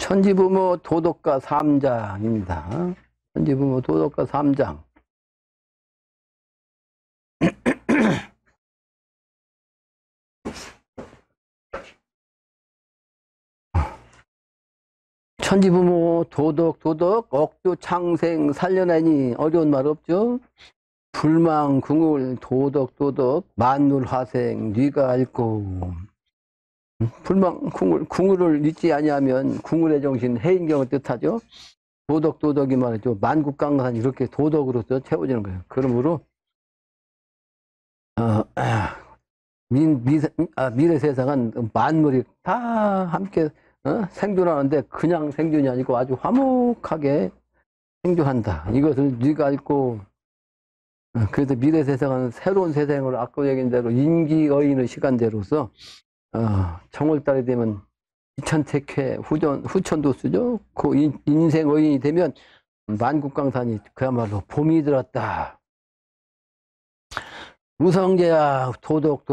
천지부모 도덕가 3장입니다. 천지부모 도덕가 3장. 천지부모 도덕 억조 창생 살려내니 어려운 말 없죠? 불망 궁을 도덕 만물 화생 네가 앓고. 불망 궁을 잊지 아니하면 궁을의 정신 해인경을 뜻하죠. 도덕이 말이죠. 만국강산이 이렇게 도덕으로서 채워지는 거예요. 그러므로 미래 세상은 만물이 다 함께 생존하는데 그냥 생존이 아니고 아주 화목하게 생존한다. 이것을 네가 알고. 그래서 미래 세상은 새로운 세상으로 아까 얘기한 대로 임기어인의 시간대로서 정월달이 되면 이천택회 후천도수죠. 그 인생어인이 되면 만국강산이 그야말로 봄이 들었다. 우성제야 도덕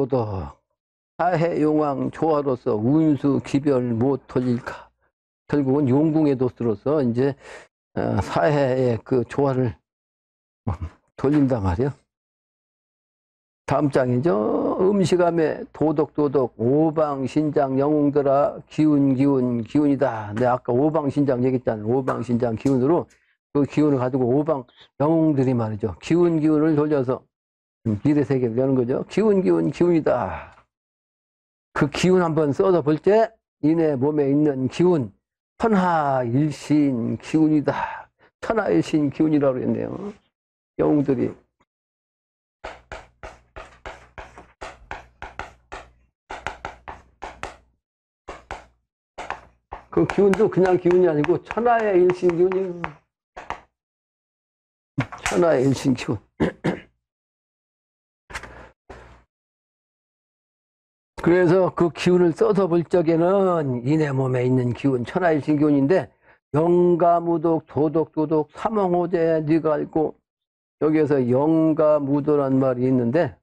사해용왕 조화로서 운수 기별 못 돌릴까. 결국은 용궁의 도수로서 이제 사해의 그 조화를 돌린다 말이야. 다음 장이죠. 음식함에 도덕 오방신장 영웅들아 기운이다. 내가 아까 오방신장 얘기했잖아. 오방신장 기운으로 그 기운을 가지고 오방 영웅들이 말이죠. 기운을 돌려서 미래세계를 여는 거죠. 기운이다. 그 기운 한번 써서 볼 때 이내 몸에 있는 기운 천하일신 기운이다. 천하일신 기운이라고 그랬네요. 영웅들이. 그 기운도 그냥 기운이 아니고 천하의 일신 기운이에요. 천하의 일신 기운. 그래서 그 기운을 써서 볼 적에는 이내 몸에 있는 기운, 천하의 일신 기운인데 영가무독 도덕 삼홍호재 네가 알고. 여기에서 영가무도란 말이 있는데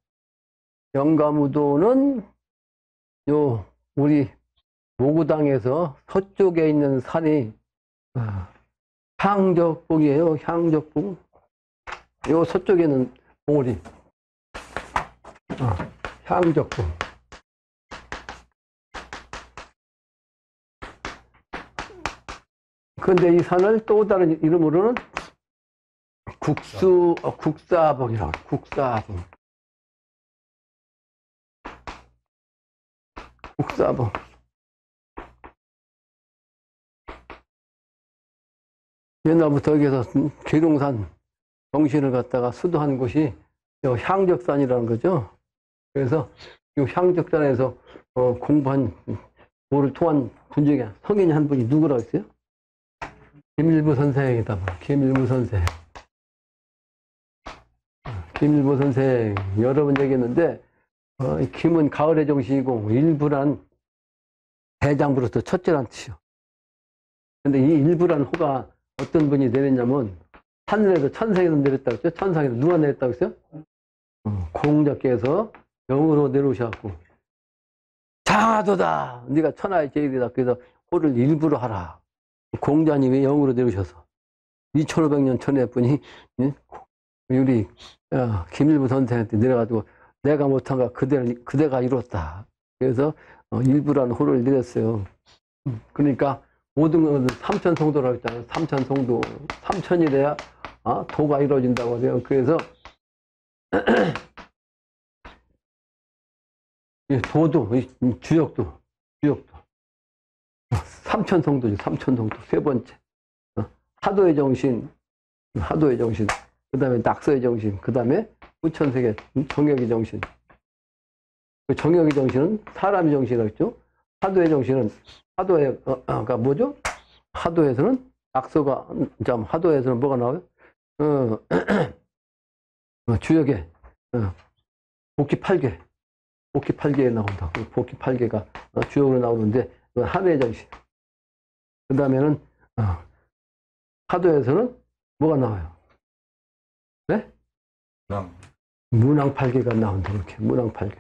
영가무도는 우리 모구당에서 서쪽에 있는 산이 향적봉이에요. 향적봉. 요 서쪽에는 봉우리. 향적봉. 그런데 이 산을 또 다른 이름으로는 국사봉이라고. 국사봉. 옛날부터 여기서 계룡산 정신을 갖다가 수도한 곳이 향적산이라는 거죠. 그래서 이 향적산에서 공부한 도를 통한 분 중에 성인이 한 분이 누구라고 했어요? 김일부 선생이다. 김일부 선생. 김일부 선생 여러 번 얘기했는데 김은 가을의 정신이고 일부란 대장부로서 첫째란 뜻이요. 근데 이 일부란 호가 어떤 분이 내렸냐면 하늘에서 천상에서 내렸다고 했죠. 천상에서 누가 내렸다고 했어요? 공자께서 영으로 내려오셔갖고 장하도다. 네가 천하의 제일이다. 그래서 호를 일부로 하라. 공자님이 영으로 내려오셔서 2500년 전에 분이 우리 김일부 선생한테 내려가지고 내가 못한 거 그대가 이뤘다. 그래서 일부라는 호를 내렸어요. 그러니까 모든 것은 삼천성도라고 했잖아요. 삼천성도. 삼천이 돼야 도가 이루어진다고 해요. 그래서 도도, 주역도. 삼천성도죠. 삼천성도. 세 번째. 하도의 정신. 그 다음에 낙서의 정신. 그 다음에 후천세계 정역의 정신. 그 정역의 정신은 사람의 정신이라고 했죠. 하도의 정신은 그러니까 뭐죠? 하도에서는 낙서가, 하도에서는 뭐가 나와요? 주역에, 복기 8개에 나온다. 복기 8개가 주역으로 나오는데, 하도의 정신. 그 다음에는, 하도에서는 뭐가 나와요? 네? 문왕 8개가 나온다. 이렇게, 문왕 8개.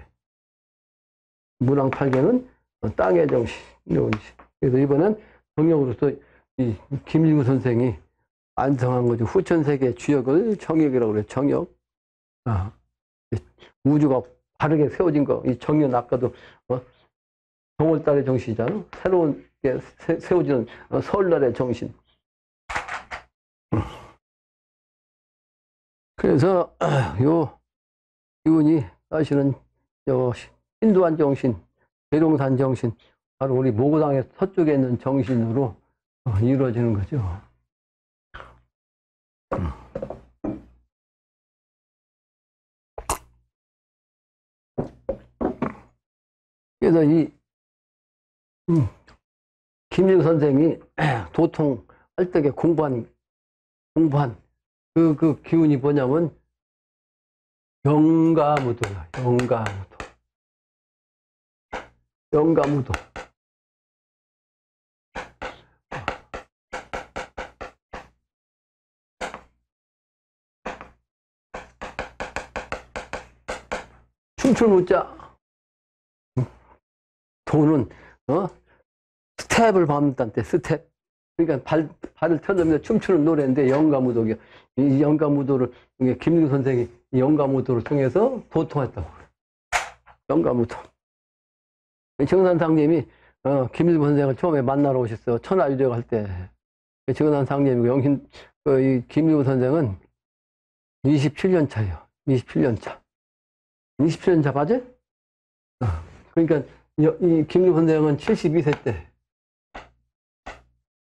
문왕 8개는 땅의 정신. 그래서 이번엔 정역으로서 이 김일구 선생이 완성한 거죠. 후천세계 주역을 정역이라고 그래요. 정역. 아, 우주가 바르게 세워진 거. 이 정연 아까도 정월달의 정신이잖아. 새로운 게 세워지는 설날의 정신. 그래서 요 기운이 사실은 신도한 정신, 계룡산 정신, 바로 우리 모고당의 서쪽에 있는 정신으로 이루어지는 거죠. 그래서 이 김일구 선생이 도통할 때 공부한 그 기운이 뭐냐면 영가무도야. 영가무도. 춤출무자. 도는 스텝을 밟는다는 때 스텝. 그러니까 발을 펴놓으면서 춤추는 노래인데 영가무도가. 이 영가무도를 김일구 선생이 영가무도를 통해서 도통했다고. 영가무도. 정산상님이 김일구 선생을 처음에 만나러 오셨어요. 천하유적 할 때. 정산상님이고 이 김일구 선생은 27년 차예요. 27년 차. 27년 차 맞아요? 그러니까 이 김일구 선생은 72세 때.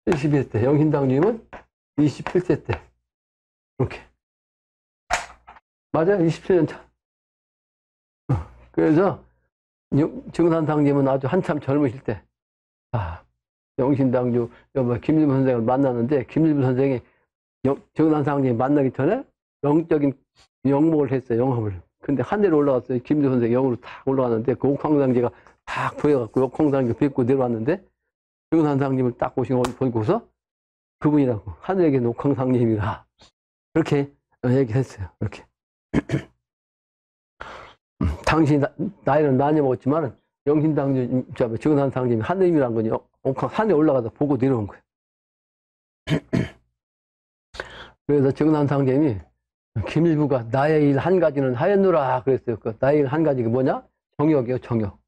72세 때. 영신당님은 27세 때. 이렇게. 맞아요? 27년 차. 그래서 정산상님은 아주 한참 젊으실 때, 영신당주 김일구 선생을 만났는데, 김일구 선생이 정산상님 만나기 전에 영적인 영목을 했어요. 영업을. 근데 하늘에 올라갔어요. 김일구 선생 영으로 탁 올라갔는데 그 옥황상제가 탁 보여갖고 옥황상제 뵙고 내려왔는데 정산상님을 딱 보고서 그분이라고 하늘에 계신 옥황상님이라 그렇게 얘기했어요. 이렇게. 당시 나이는 많이 먹었지만 영신당주 정산상님이 하느님이란 거니 산에 올라가서 보고 내려온 거예요. 그래서 정산상님이 김일구가 나의 일 한 가지는 하였노라 그랬어요. 그 나의 일 한 가지가 뭐냐? 정역이요, 정역.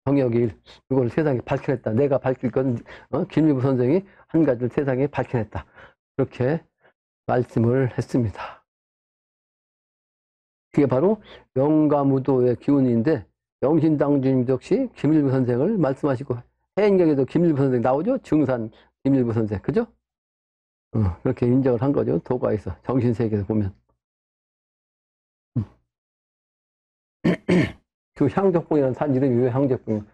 정역의 일. 이걸 세상에 밝혀냈다. 내가 밝힐 건 김일구 선생이 한 가지를 세상에 밝혀냈다. 그렇게 말씀을 했습니다. 그게 바로 영가무도의 기운인데 영신당주님 역시 김일구 선생을 말씀하시고 해인경에도 김일구 선생 나오죠? 증산 김일구 선생. 그죠? 그렇게 인정을 한 거죠. 도가에서 정신세계에서 보면. 그 향적봉이라는 산 이름이 왜 향적봉이야?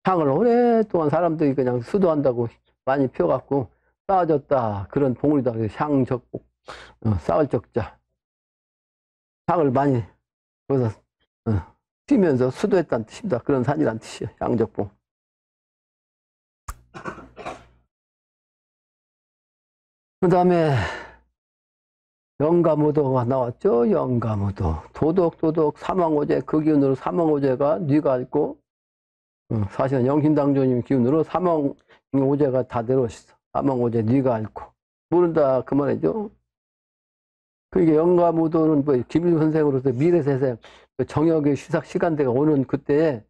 향을 오랫동안 사람들이 그냥 수도한다고 많이 피워갖고 쌓아졌다. 그런 봉우리다. 향적봉. 쌓을 적자. 향을 많이 거기서 피면서 수도했다는 뜻입니다. 그런 산이란 뜻이에요. 향적봉. 그 다음에 영가무도가 나왔죠. 영가무도. 도덕 사망오제. 그 기운으로 사망오제가 뉘가 앓고 사실은 영신당조님 기운으로 사망오제가 다 내려오셨어. 사망오제 뉘가 앓고 모른다 그 말이죠. 그러니까 영가무도는 뭐 김일구 선생으로서 미래세상 정역의 시간대가 오는 그때에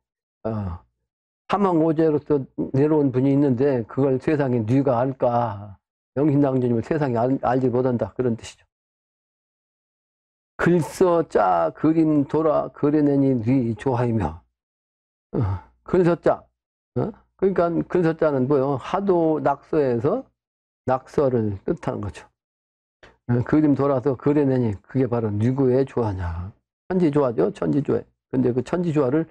사망오제로서 내려온 분이 있는데 그걸 세상에 뉘가 알까. 영신당조님을 세상에 알지 못한다. 그런 뜻이죠. 글써 짜 그림 돌아 그려내니 뉘 좋아이며. 글써 짜. 그러니까 글써 짜는 뭐요? 하도 낙서에서 낙서를 뜻하는 거죠. 그림 돌아서 그려내니 그게 바로 누구의 조화냐. 천지조화죠. 천지조화. 근데 그 천지조화를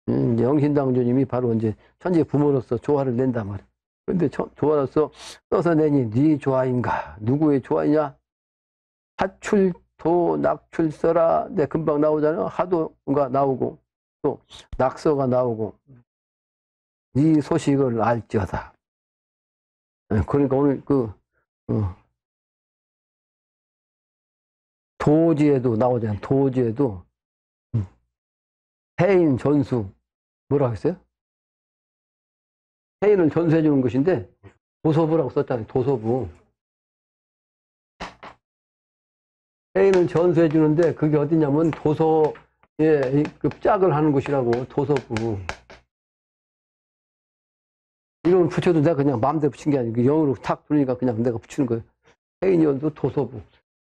영신당주님이 바로 이제 천지 부모로서 조화를 낸단 말이에요. 근데 조화로서 써서 내니 네 조화인가? 누구의 조화이냐? 하출도 낙출서라. 네, 금방 나오잖아요. 하도가 나오고 또 낙서가 나오고 이 소식을 알지어다. 그러니까 오늘 도지에도 나오잖아요. 도지에도 해인 전수 뭐라고 했어요? 해인을 전수해 주는 것인데 도서부라고 썼잖아요. 도서부. A는 전수해 주는데 그게 어디냐면 도서에 그 짝을 하는 곳이라고. 도서부. 이름 붙여도 내가 그냥 마음대로 붙인 게 아니고 영어로 탁 부르니까 그냥 내가 붙이는 거예요. A년도 도서부.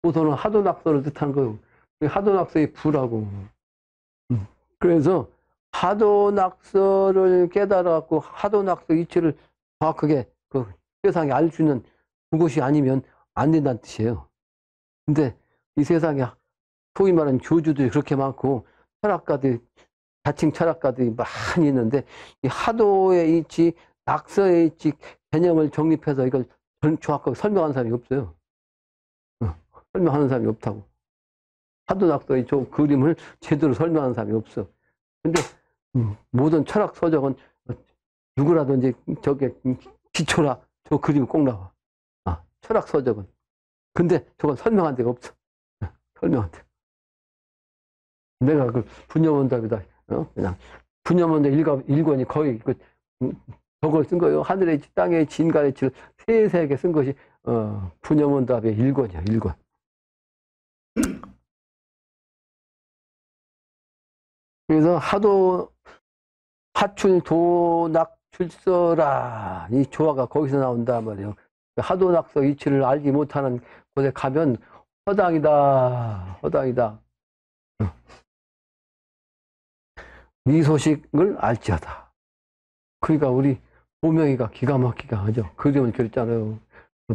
도서는 하도낙서를 뜻하는 거예요. 하도낙서의 부라고. 그래서 하도낙서를 깨달아갖고 하도낙서 이치를 정확하게 그 세상에 알 수 있는 그것이 아니면 안 된다는 뜻이에요. 근데 이 세상에 소위 말하는 교주들이 그렇게 많고 철학가들이 자칭 철학가들이 많이 있는데 이 하도의 이치, 낙서의 이치 개념을 정립해서 이걸 정확하게 설명하는 사람이 없어요. 설명하는 사람이 없다고. 하도낙서의 저 그림을 제대로 설명하는 사람이 없어. 근데 모든 철학 서적은 누구라든지 저게 기초라 저 그림이 꼭 나와. 철학 서적은. 근데 저건 설명한 데가 없어. 설명한 데. 내가 그 분녀원답이다. 그냥 분녀원답 1권이 거의 그 저걸 쓴 거예요. 하늘의 지, 땅의 지, 인간의 지를 세세하게 쓴 것이 분녀원답의 1권이야. 1권. 그래서 하출도낙출서라 이 조화가 거기서 나온단 말이에요. 하도낙서 이치를 알지 못하는 곳에 가면 허당이다. 허당이다. 이 소식을 알지어다. 그러니까 우리 보명이가 기가 막히게 하죠. 그림을 그렸잖아요.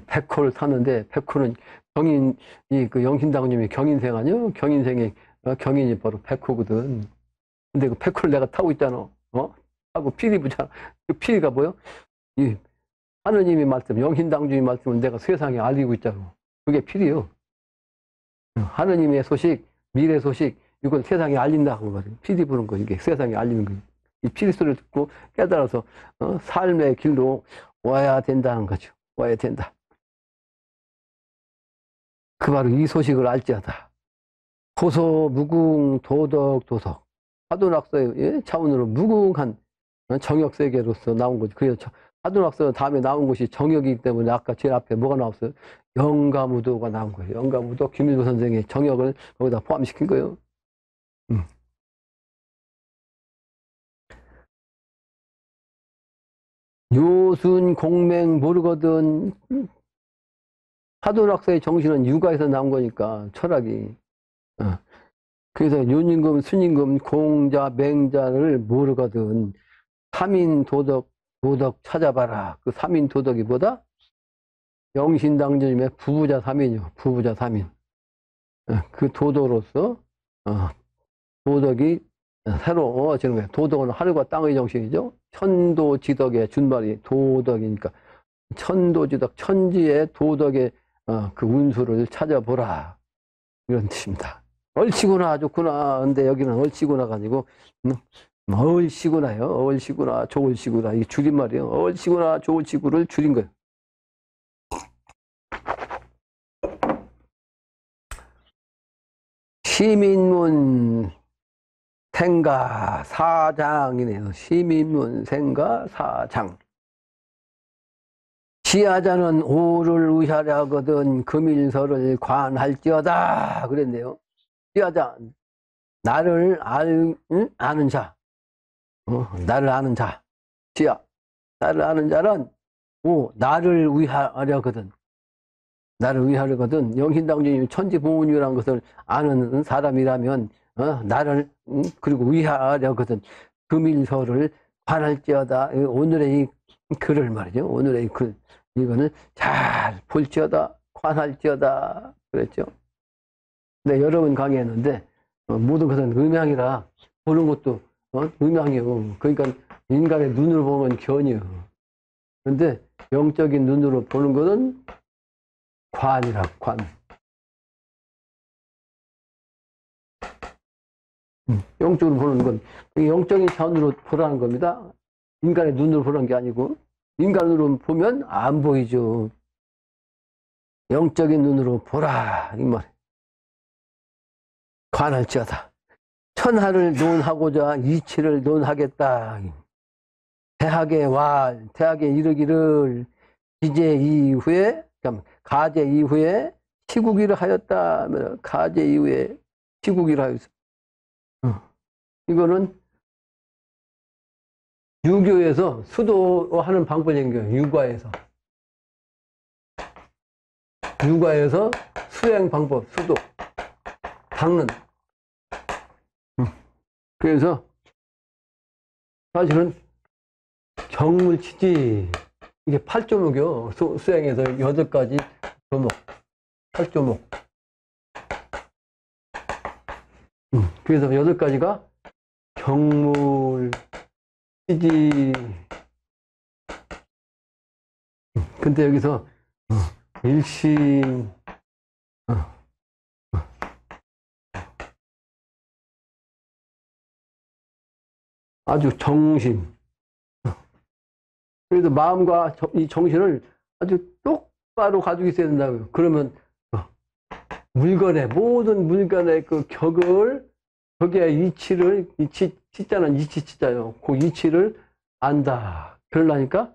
백호를 탔는데 백호는 경인 그 영신당님이 경인생 아니요? 경인생이 경인이 바로 백호거든. 근데 그 백호를 내가 타고 있잖아. 하고 피리 부잖아. 그 피리가 뭐요? 이 하느님의 말씀, 영신당주의 말씀을 내가 세상에 알리고 있잖아. 그게 피리요. 하느님의 소식, 미래 소식, 이걸 세상에 알린다고 말이에요. 피리 부는 거, 이게 세상에 알리는 거예요. 이 피리 소리를 듣고 깨달아서 삶의 길로 와야 된다는 거죠. 와야 된다. 그 바로 이 소식을 알지어다. 도서, 무궁, 도덕, 도석. 하도낙서의 차원으로 무궁한 정역세계로서 나온 거죠. 그래서 하도낙서 다음에 나온 것이 정역이기 때문에 아까 제일 앞에 뭐가 나왔어요? 영가무도가 나온 거예요. 영가무도 김일구 선생의 정역을 거기다 포함시킨 거예요. 요순 공맹 모르거든. 하도낙서의 정신은 육아에서 나온 거니까 철학이. 그래서 윤임금, 순임금, 공자, 맹자를 모르거든. 삼인 도덕, 도덕 찾아봐라. 그 삼인 도덕이 뭐다? 영신당전임의 부부자 삼인이요. 부부자 삼인. 그 도덕으로서 도덕이 새로워지는 거예요. 도덕은 하늘과 땅의 정신이죠. 천도지덕의 준말이 도덕이니까 천도지덕, 천지의 도덕의 그 운수를 찾아보라. 이런 뜻입니다. 얼씨구나 좋구나. 근데 여기는 얼씨구나가 아니고 얼씨구나요. 얼씨구나 좋을씨구나. 이게 줄임말이에요. 얼씨구나 좋을씨구를 줄인 거예요. 시민문 생가 사장이네요. 시민문 생가 사장. 지하자는 오를 의하려거든 금일서를 관할지어다. 그랬네요. 지하자, 나를 아는 자. 나를 아는 자. 지하. 나를 아는 자는 나를 위하려거든. 나를 위하려거든. 영신당주님 천지보훈이라는 것을 아는 사람이라면 나를 그리고 위하려거든. 금일서를 관할지어다. 오늘의 이 글을 말이죠. 오늘의 이 글. 이거는 잘 볼지어다. 관할지어다. 그랬죠. 네, 여러 번 강의했는데 모든 것은 음양이라 보는 것도 음양이요. 그러니까 인간의 눈으로 보면 견이요. 그런데 영적인 눈으로 보는 것은 관이라 관. 영적으로 보는 건 영적인 차원으로 보라는 겁니다. 인간의 눈으로 보는 게 아니고 인간으로 보면 안 보이죠. 영적인 눈으로 보라 이 말이에요. 관할지어다. 천하를 논하고자 이치를 논하겠다. 대학에 이르기를 기재 이후에, 가재 이후에 시국이를 하였다. 가재 이후에 시국이를 하였어. 이거는 유교에서 수도하는 방법인 거예요. 육아에서 수행 방법, 수도, 닦는. 그래서 사실은 정물치지, 이게 8조목이요. 수행에서 8가지 조목, 8조목. 그래서 8가지가 정물, 치지. 근데 여기서 일심, 아주 정심. 그래서 마음과 이 정신을 아주 똑바로 가지고 있어야 된다고요. 그러면 모든 물건의 그 격의 이치를, 치자는 이치자요. 그 이치를 안다. 그러려니까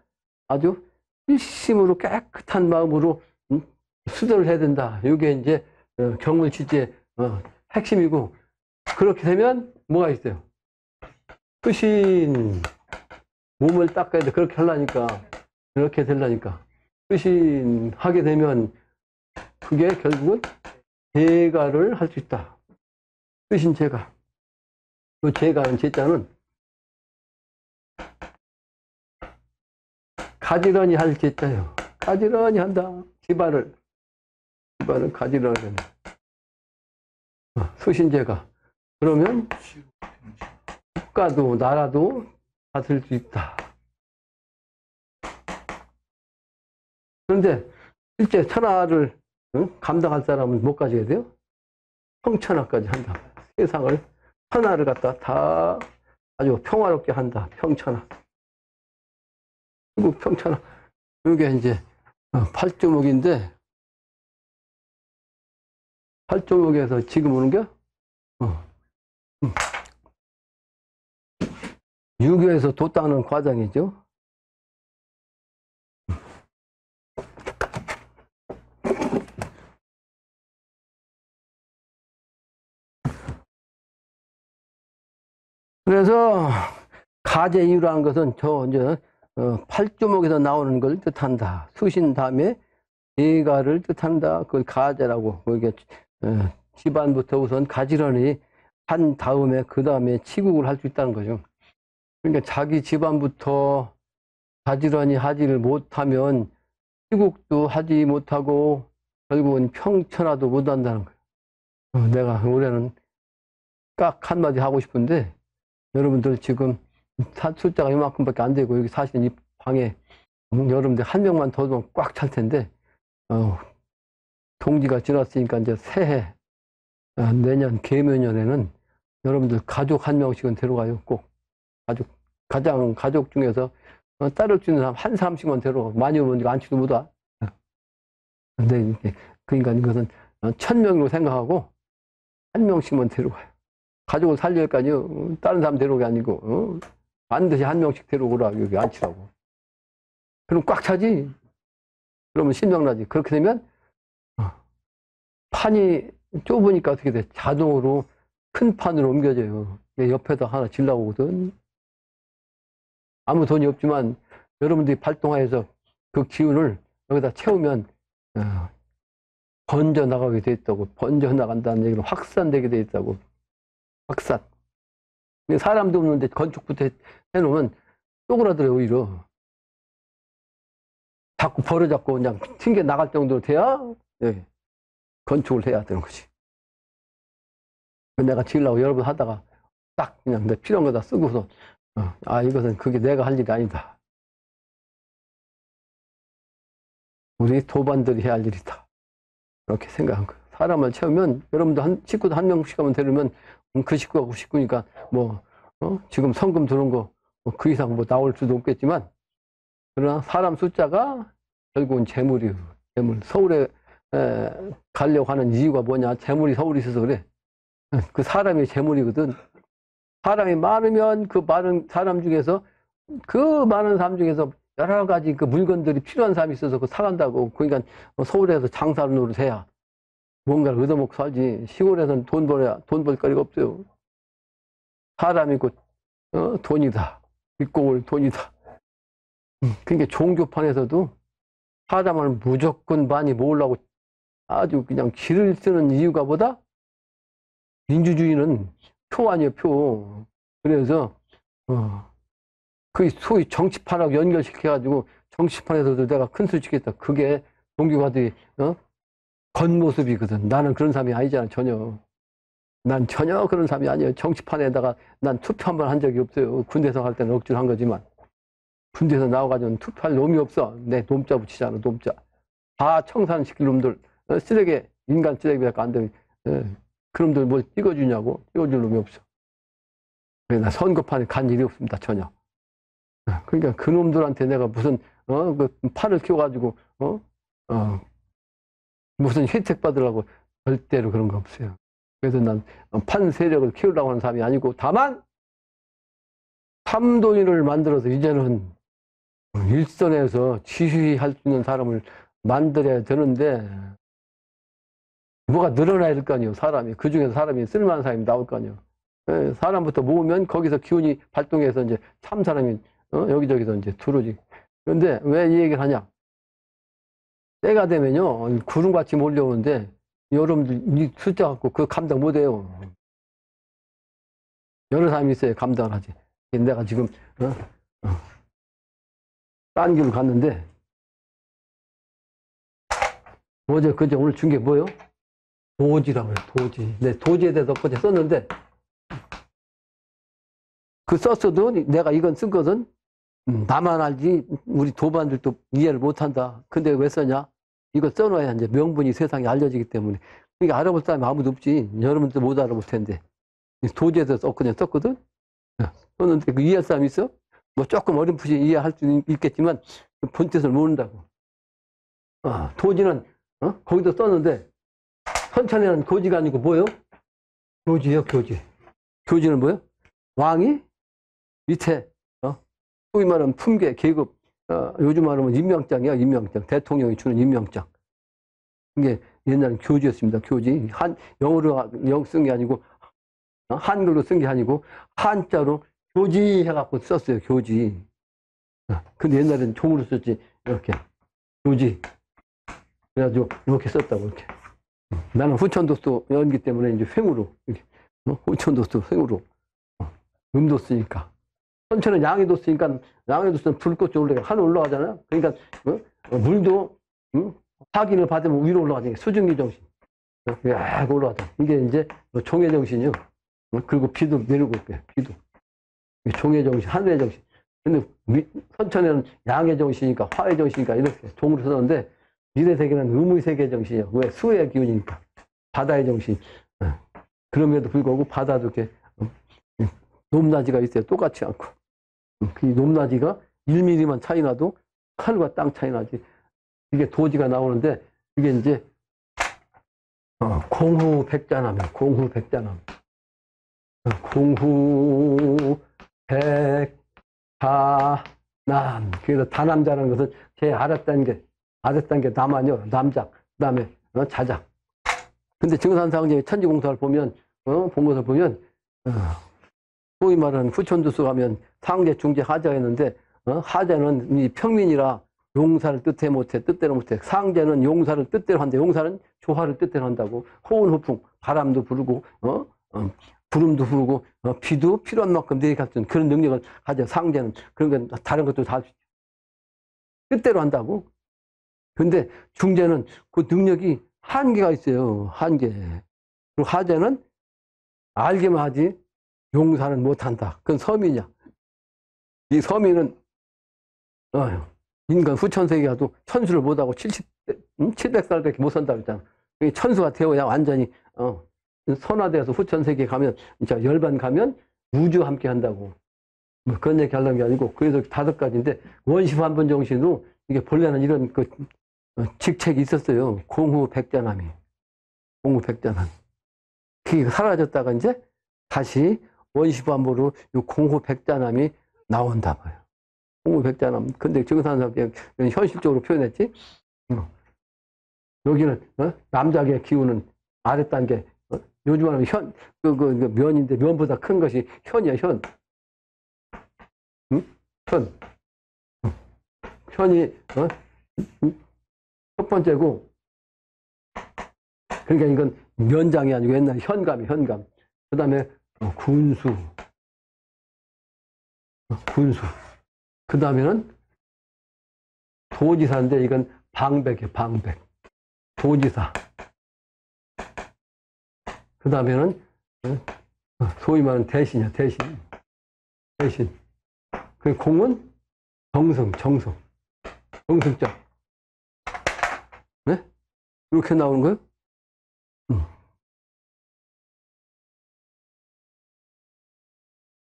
아주 일심으로 깨끗한 마음으로 수도를 해야 된다. 이게 이제 경물치지의 핵심이고, 그렇게 되면 뭐가 있어요? 수신, 몸을 닦아야 돼. 그렇게 하려니까, 그렇게 되려니까. 수신하게 되면 그게 결국은 제가를 할 수 있다. 수신 제가. 그 제가는 제자는 가지런히 할 제자예요. 가지런히 한다. 집안을 가지런히 한다. 수신제가. 그러면 국가도 나라도 다스릴 수 있다. 그런데 실제 천하를 감당할 사람은 못 가져야 돼요. 평천하까지 한다. 세상을, 천하를 갖다 다 아주 평화롭게 한다. 평천하. 그리고 평천하. 이게 이제 8조목인데, 8조목에서 지금 오는 게 유교에서 도 닦는 과정이죠. 그래서 가재 이유라는 것은 이제 8조목에서 나오는 걸 뜻한다. 수신 다음에 제가를 뜻한다. 그걸 가재라고. 그게 집안부터 우선 가지런히 한 다음에 그 다음에 치국을 할 수 있다는 거죠. 그러니까 자기 집안부터 가지런히 하지를 못하면 치국도 하지 못하고 결국은 평천하도 못한다는 거예요. 내가 올해는 딱 한마디 하고 싶은데, 여러분들 지금 숫자가 이만큼밖에 안 되고, 여기 사실 이 방에 여러분들 한 명만 더도 꽉 찰 텐데, 동지가 지났으니까 이제 새해, 내년 계묘년에는 여러분들 가족 한 명씩은 데려가요. 꼭 가족 중에서 따를 수 있는 사람 한 사람씩만 데려가. 많이 오면 안치도 못 와. 근데 그러니까 이것은 1000명으로 생각하고 한 명씩만 데려가요. 가족을 살려야까지요. 다른 사람 데려오기 아니고 반드시 한 명씩 데려오라. 여기 안치라고. 그럼 꽉 차지. 그러면 신명나지. 그렇게 되면 판이 좁으니까 어떻게 돼? 자동으로 큰 판으로 옮겨져요. 옆에다 하나 질라고 오거든. 아무 돈이 없지만 여러분들이 발동하여서 그 기운을 여기다 채우면 번져 나가게 돼 있다고. 번져 나간다는 얘기는 확산되게 돼 있다고. 확산. 사람도 없는데 건축부터 해놓으면 쪼그라들어요, 오히려. 자꾸 벌어잡고 그냥 튕겨 나갈 정도로 돼야 건축을 해야 되는 거지. 내가 지으려고 여러 번 하다가 딱 그냥 내 필요한 거 다 쓰고서 이것은 그게 내가 할 일이 아니다. 우리 도반들이 해야 할 일이다. 그렇게 생각한 거예요. 사람을 채우면 여러분도 식구도 한 명씩 하면 되려면 그 식구가 그 식구니까 지금 성금 들어온 거 그 이상 나올 수도 없겠지만, 그러나 사람 숫자가 결국은 재물이에요. 재물. 서울에 가려고 하는 이유가 뭐냐? 재물이 서울에 있어서 그래. 그 사람이 재물이거든. 사람이 많으면 그 많은 사람 중에서 여러 가지 그 물건들이 필요한 사람이 있어서 그 사간다고. 그러니까 서울에서 장사를 노릇해야 뭔가를 얻어먹고 살지. 시골에서는 돈 벌 거리가 없어요. 사람이 곧 돈이다. 믿고 올 돈이다. 그러니까 종교판에서도 사람을 무조건 많이 모으려고 아주 그냥 길을 쓰는 이유가 뭐다? 민주주의는 표 아니에요, 표. 그래서 그 소위 정치판하고 연결시켜가지고 정치판에서도 내가 큰 수 짓겠다. 그게 종교가들이 겉모습이거든. 나는 그런 사람이 아니잖아, 전혀. 난 전혀 그런 사람이 아니에요. 정치판에다가 난 투표 한 번 한 적이 없어요. 군대에서 갈 때는 억지로 한 거지만. 군대에서 나와가지고는 투표할 놈이 없어. 내 놈자 붙이잖아, 놈자. 다 청산시킬 놈들. 쓰레기, 인간 쓰레기밖에 안 되면. 그런 놈들 뭘 찍어주냐고. 찍어줄 놈이 없어. 그래서 나 선거판에 간 일이 없습니다, 전혀. 그러니까 그 놈들한테 내가 무슨, 그 판을 키워가지고, 무슨 혜택 받으려고 절대로 그런 거 없어요. 그래서 난 판 세력을 키우려고 하는 사람이 아니고, 다만, 삼도인을 만들어서 이제는 일선에서 지휘할 수 있는 사람을 만들어야 되는데, 뭐가 늘어나야 될 거 아니에요, 사람이. 그 중에서 사람이 쓸만한 사람이 나올 거 아니에요. 사람부터 모으면 거기서 기운이 발동해서 이제 참 사람이 여기저기서 이제 들어오지. 그런데 왜 이 얘기를 하냐? 때가 되면요, 구름같이 몰려오는데, 여러분들 이 숫자 갖고 그거 감당 못 해요. 여러 사람이 있어야 감당을 하지. 내가 지금, 딴 길로 갔는데, 어제, 그제, 오늘 준 게 뭐예요? 도지라고 해요, 도지. 네, 도지에 대해서 어제 썼는데, 그 썼어도 내가 이건 쓴 것은 나만 알지 우리 도반들도 이해를 못한다. 근데 왜 써냐? 이거 써놔야 이제 명분이 세상에 알려지기 때문에. 그러니까 알아볼 사람이 아무도 없지. 여러분도 못 알아볼 텐데. 도지에서 썼거든? 썼는데 그 이해할 사람이 있어? 뭐 조금 어렴풋이 이해할 수 있겠지만 본 뜻을 모른다고. 도지는 거기도 썼는데 선천에는 도지가 아니고 뭐예요? 교지요, 교지. 교지는 뭐예요? 왕이 밑에 소위 말하면 품계, 계급, 요즘 말하면 임명장이야, 임명장. 대통령이 주는 임명장. 이게 옛날엔 교지였습니다, 교지. 영어로 쓴 게 아니고, 한글로 쓴 게 아니고, 한자로 교지 해갖고 썼어요, 교지. 근데 옛날에는 종으로 썼지, 이렇게. 교지. 그래가지고, 이렇게 썼다고, 이렇게. 나는 후천도수 연기 때문에 이제 횡으로, 이렇게. 후천도수 횡으로. 음도 쓰니까. 선천은 양에도 쓰니까 양에도 쓰면 불꽃이 하늘 올라가잖아요. 그러니까 물도 확인을 받으면 위로 올라가잖아요. 수증기 정신. 야, 올라가잖아. 이게 이제 종의 정신이요. 그리고 비도 내리고 있고요. 비도. 종의 정신, 하늘의 정신. 근데 선천에는 양의 정신이니까 화의 정신이니까 이렇게 종으로 썼는데 미래 세계는 음의 세계 정신이에요. 왜? 수의 기운이니까. 바다의 정신. 그럼에도 불구하고 바다도 이렇게 높낮이가 있어요. 똑같지 않고. 그 높낮이가 1mm만 차이 나도 하늘과 땅 차이 나지. 이게 도지가 나오는데, 이게 이제, 공후백자남이에요. 공후백자남. 공후백자남. 그래서 다남자라는 것은 제 아랫단 게 남아요. 남작. 그 다음에 자작. 근데 증산상제 천지공사를 보면, 본 것을 보면, 소위 말하는 후천도수 가면 상제, 중제, 하자가 있는데, 하자는 이 평민이라 용사를 뜻대로 못해. 상제는 용사를 뜻대로 한다. 용사는 조화를 뜻대로 한다고. 호운, 호풍, 바람도 부르고, 구름도 부르고, 비도 필요한 만큼 내리갈 수 있는 그런 능력을 가져. 상제는. 그런 건 다른 것도 다 뜻대로 한다고. 근데 중제는 그 능력이 한계가 있어요. 한계. 그리고 하자는 알기만 하지, 용사는 못한다. 그건 서민이야. 이 서민은 인간 후천세기 가도 천수를 못하고 700살밖에 못 산다고 했잖아. 천수가 되어야 완전히 선화되어서 후천세기에 가면 진짜 열반 가면 우주와 함께 한다고. 뭐 그런 얘기 하려는 게 아니고 그래서 5가지인데 원시반분 정신으로 이게 본래는 이런 그 직책이 있었어요. 공후백자남이. 공후백자남. 그게 사라졌다가 이제 다시 원시반부로 이 공후백자남이 나온다 봐요. 홍무백자남. 근데 증산사격 현실적으로 표현했지. 여기는 남작의 기운은 아랫단계. 요즘 하면 그 면인데 면보다 큰 것이 현이야, 현. 응? 현. 현이 첫 번째고, 그러니까 이건 면장이 아니고 옛날 현감이 현감. 그 다음에 군수. 그 다음에는 도지사인데 이건 방백이에요, 방백. 도지사. 그 다음에는 소위 말하는 대신이야, 대신. 그 공은 정승자. 네? 이렇게 나오는 거예요?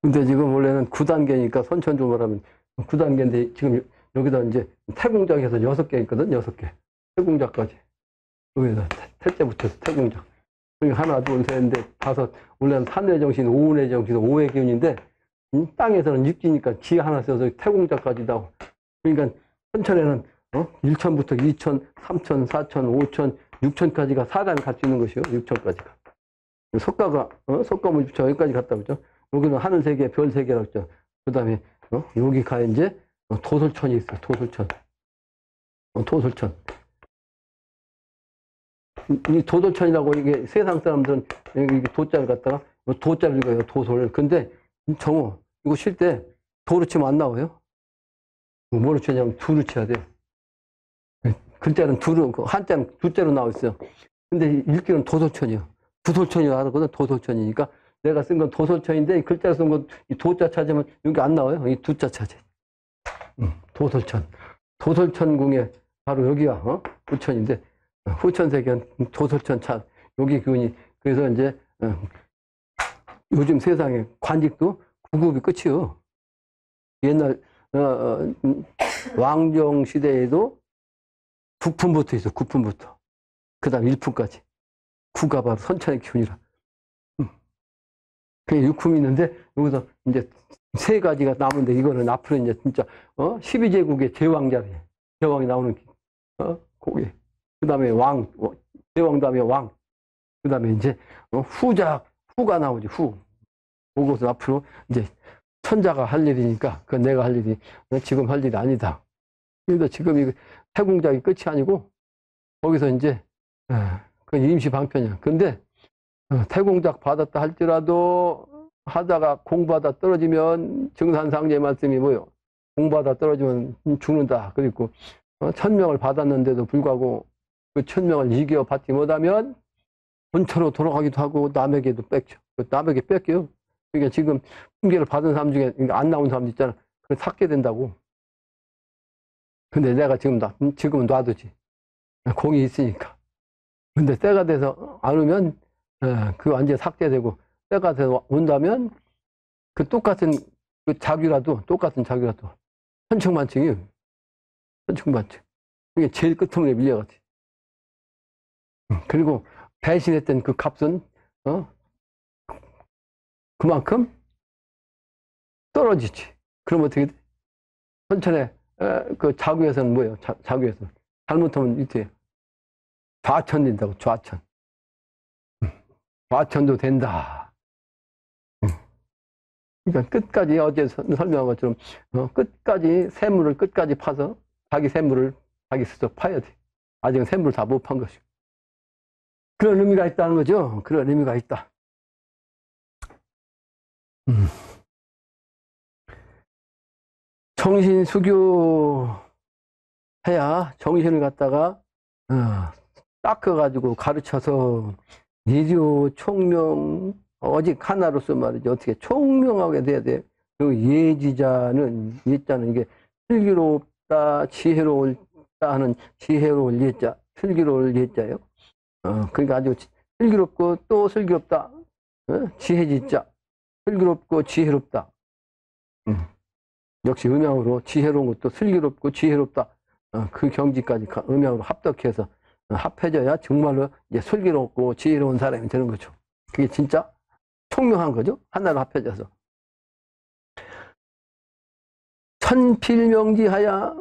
근데 지금 원래는 9단계니까 선천적으로 하면 9단계인데 지금 여기다 이제 태공작에서 6개 있거든, 6개. 태공작까지. 여기다 태자부터 태공작. 하나, 둘, 셋, 넷, 다섯. 원래는 산의 정신, 오운의 정신, 오의 기운인데, 땅에서는 육지니까 지 하나 써서 태공작까지 나오고. 그러니까 천천에는 1천부터 2천, 3천, 4천, 5천, 6천까지가 사단이 갈 수 있는 것이요. 6천까지가. 석가가, 석가모니 부처 여기까지 갔다 그죠. 여기는 하늘 세 개, 별 세 개라고 했죠. 그 다음에, 여기 가 이제 도솔천이 있어, 도솔천. 이 도솔천이라고 이게 세상 사람들은 이게 도자를 갖다가 도자를 읽어요, 도솔. 근데 정호, 이거 쉴 때 도로 치면 안 나와요. 뭐로 치냐면 두로 쳐야 돼. 글자는 두로, 한자는 두자로 나와 있어요. 근데 읽기는 도솔천이요. 부솔천이 하거든, 도솔천이니까. 내가 쓴 건 도솔천인데 글자 쓴 건 이 도자 찾으면 여기 안 나와요. 이 두자 찾아. 도솔천. 도솔천궁에 바로 여기가 후천인데 후천세계는 도솔천 차 여기 기운이 그래서 이제 요즘 세상에 관직도 9급이 끝이요. 옛날 왕정 시대에도 9품부터 있어. 9품부터. 그다음 1품까지. 9가 바로 선천의 기운이라. 그게 6품이 있는데 여기서 이제 세 가지가 남은데 이거는 앞으로 이제 진짜 12제국의 제왕자래. 제왕이 나오는 고개. 그다음에 왕, 제왕 다음에 왕. 그다음에 이제 후가 나오지. 그것은 앞으로 이제 천자가 할 일이니까 그건 내가 할 일이 지금 할 일이 아니다. 그래서 지금 이 태공작이 끝이 아니고 거기서 이제 그건 임시 방편이야. 근데 태공작 받았다 할지라도 하다가 공부하다 떨어지면 증산상제의 말씀이 뭐요? 공부하다 떨어지면 죽는다. 그리고 1000명을 받았는데도 불구하고 그 1000명을 이겨받지 못하면 본처로 돌아가기도 하고 남에게도 뺏겨. 남에게 뺏겨요. 그러니까 지금 훈계를 받은 사람 중에 안 나온 사람도 있잖아. 그걸 삭게 된다고. 근데 내가 지금은 놔두지. 공이 있으니까. 근데 때가 돼서 안 오면 그 완전히 삭제되고 때가 돼서 온다면 그 똑같은 자귀라도 천층만층이에요. 천층만층. 이게 제일 끝머리에 밀려갔지. 그리고 배신했던 그 값은 그만큼 떨어지지. 그럼 어떻게 돼? 천천에 그 자귀에서는 뭐예요? 자귀에서 잘못하면 이렇게 좌천 된다고. 좌천도 된다. 그러니까 끝까지 어제 설명한 것처럼 끝까지 샘물을 끝까지 파서 자기 샘물을 자기 스스로 파야 돼. 아직은 샘물을 다 못 판 것이고. 그런 의미가 있다는 거죠. 그런 의미가 있다. 정신수교 해야 정신을 갖다가 닦아가지고 가르쳐서 예조 총명 오직 하나로서 말이죠. 어떻게 총명하게 돼야 돼. 그 예지자는 예자는 이게 슬기롭다 지혜로울다 하는 지혜로울 예자 슬기로울 예자예요. 그러니까 아주 슬기롭고 또 슬기롭다. 지혜지자 슬기롭고 지혜롭다. 역시 음양으로 지혜로운 것도 슬기롭고 지혜롭다. 그 경지까지 음양으로 합덕해서 합해져야 정말로 이제 슬기롭고 지혜로운 사람이 되는 거죠. 그게 진짜 총명한 거죠. 하나로 합해져서. 천필명지하야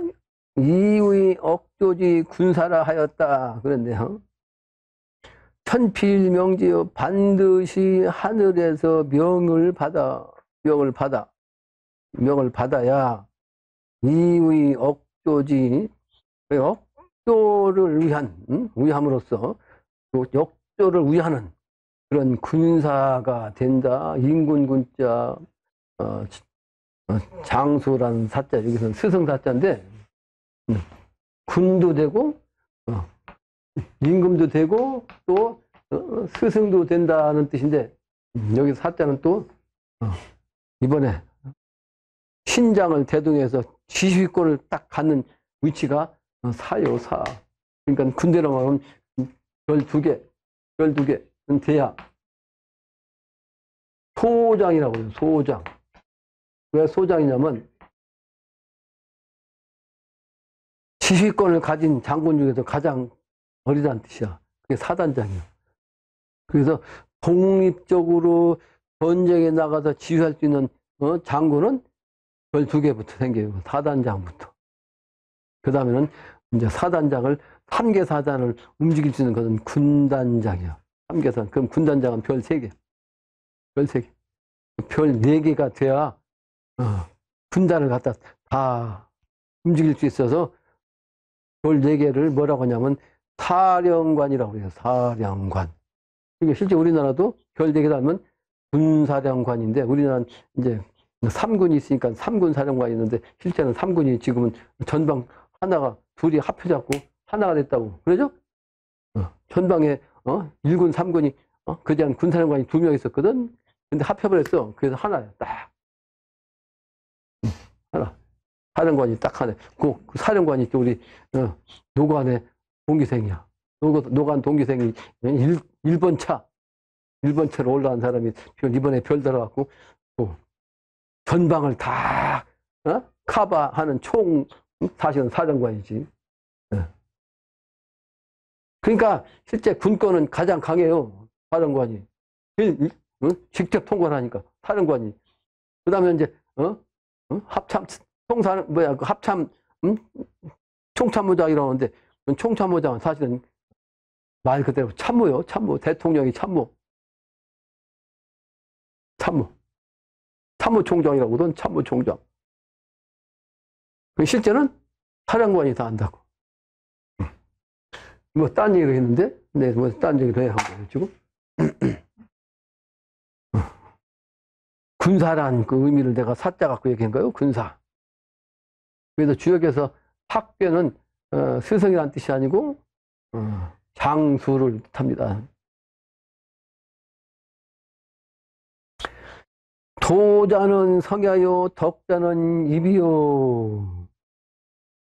이의 억조지 군사라 하였다. 그런데요. 천필명지여 반드시 하늘에서 명을 받아야 이의 억조지, 역조를 위함으로써 역조를 위하는 그런 군사가 된다. 인군군자, 장수라는 사자, 여기서는 스승사자인데, 군도 되고, 임금도 되고, 또, 스승도 된다는 뜻인데, 여기 사자는 또, 이번에 신장을 대동해서 지휘권을 딱 갖는 위치가 사요사. 그러니까 군대로 말하면 별 2개는 돼야 소장이라고 해요. 소장. 왜 소장이냐면 지휘권을 가진 장군 중에서 가장 어리다는 뜻이야. 그게 사단장이에요. 그래서 독립적으로 전쟁에 나가서 지휘할 수 있는 장군은 별 2개부터 생겨요. 사단장부터. 그 다음에는 이제 사단장을 3개 사단을 움직일 수 있는 것은 군단장이야. 3개 사단. 그럼 군단장은 별 3개. 별 3개. 별 4개가 돼야 군단을 갖다 다 움직일 수 있어서 별 4개를 뭐라고 하냐면 사령관이라고 해요. 사령관. 그러니까 실제 우리나라도 별 4개 달면 군사령관인데 우리나라는 이제 3군이 있으니까 3군 사령관이 있는데 실제는 3군이 지금은 전방 하나가 둘이 합해잡고 하나가 됐다고. 그러죠? 전방에 1군, 3군이 그전 군사령관이 2명 있었거든. 근데 합해버렸어. 그래서 하나야. 딱. 하나. 사령관이 딱 하나. 그 사령관이 또 우리 노관의 동기생이야. 노관 동기생이 1번 차로 올라간 사람이 이번에 별 들어갖고 또 전방을 다 커버하는 사실은 사령관이지. 그러니까 실제 군권은 가장 강해요. 사령관이. 직접 통과를 하니까 사령관이. 그 다음에 이제 합참 합참 총참모장이라고 하는데 총참모장은 사실은 말 그대로 참모요. 참모. 대통령이 참모총장이라고든 참모총장. 실제는 사령관이 다 한다고. 뭐 딴 얘기를 했는데, 네, 뭐 딴 얘기를 해야 하고 지금. 군사란 그 의미를 내가 사자 갖고 얘기한 거예요. 군사. 그래서 주역에서 학배는 스승이라는 뜻이 아니고 장수를 뜻합니다. 도자는 성야요, 덕자는 입이요.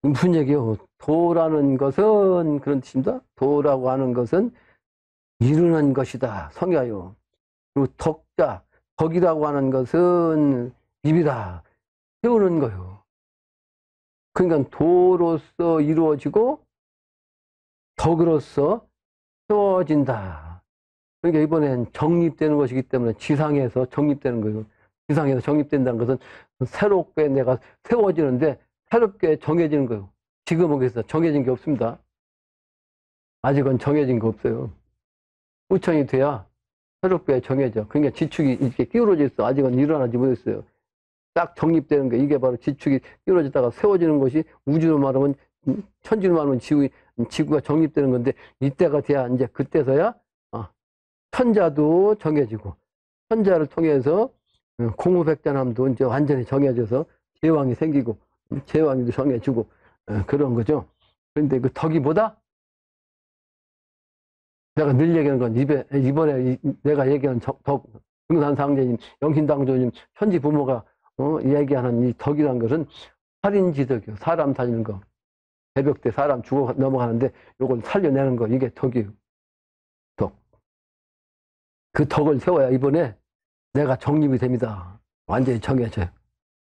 무슨 얘기요? 도라는 것은 그런 뜻입니다. 도라고 하는 것은 이루는 것이다. 성야요. 그리고 덕자, 덕이라고 하는 것은 입이다. 세우는 거요. 그러니까 도로서 이루어지고 덕으로서 세워진다. 그러니까 이번엔 정립되는 것이기 때문에 지상에서 정립되는 거예요. 지상에서 정립된다는 것은 새롭게 내가 세워지는데 새롭게 정해지는 거예요. 지금은 그래서 정해진 게 없습니다. 아직은 정해진 거 없어요. 후천이 돼야 새롭게 정해져. 그러니까 지축이 이렇게 끼우러져 있어. 아직은 일어나지 못했어요. 딱 정립되는 게 이게 바로 지축이 끼우러졌다가 세워지는 것이 우주로 말하면 천지로 말하면 지구가 정립되는 건데 이때가 돼야 이제 그때서야 천자도 정해지고 천자를 통해서 공후백전함도 이제 완전히 정해져서 제왕이 생기고 제왕이도 정해지고 그런 거죠. 그런데 그 덕이 뭐다? 내가 늘 얘기하는 건 이번에 내가 얘기하는 덕, 등산상제님, 영신당조님, 현지 부모가 얘기하는 이 덕이라는 것은 살인지덕이요. 사람 살리는 거. 새벽 때 사람 죽어 넘어가는데 이걸 살려내는 거. 이게 덕이에요. 덕. 그 덕을 세워야 이번에 내가 정립이 됩니다. 완전히 정해져요.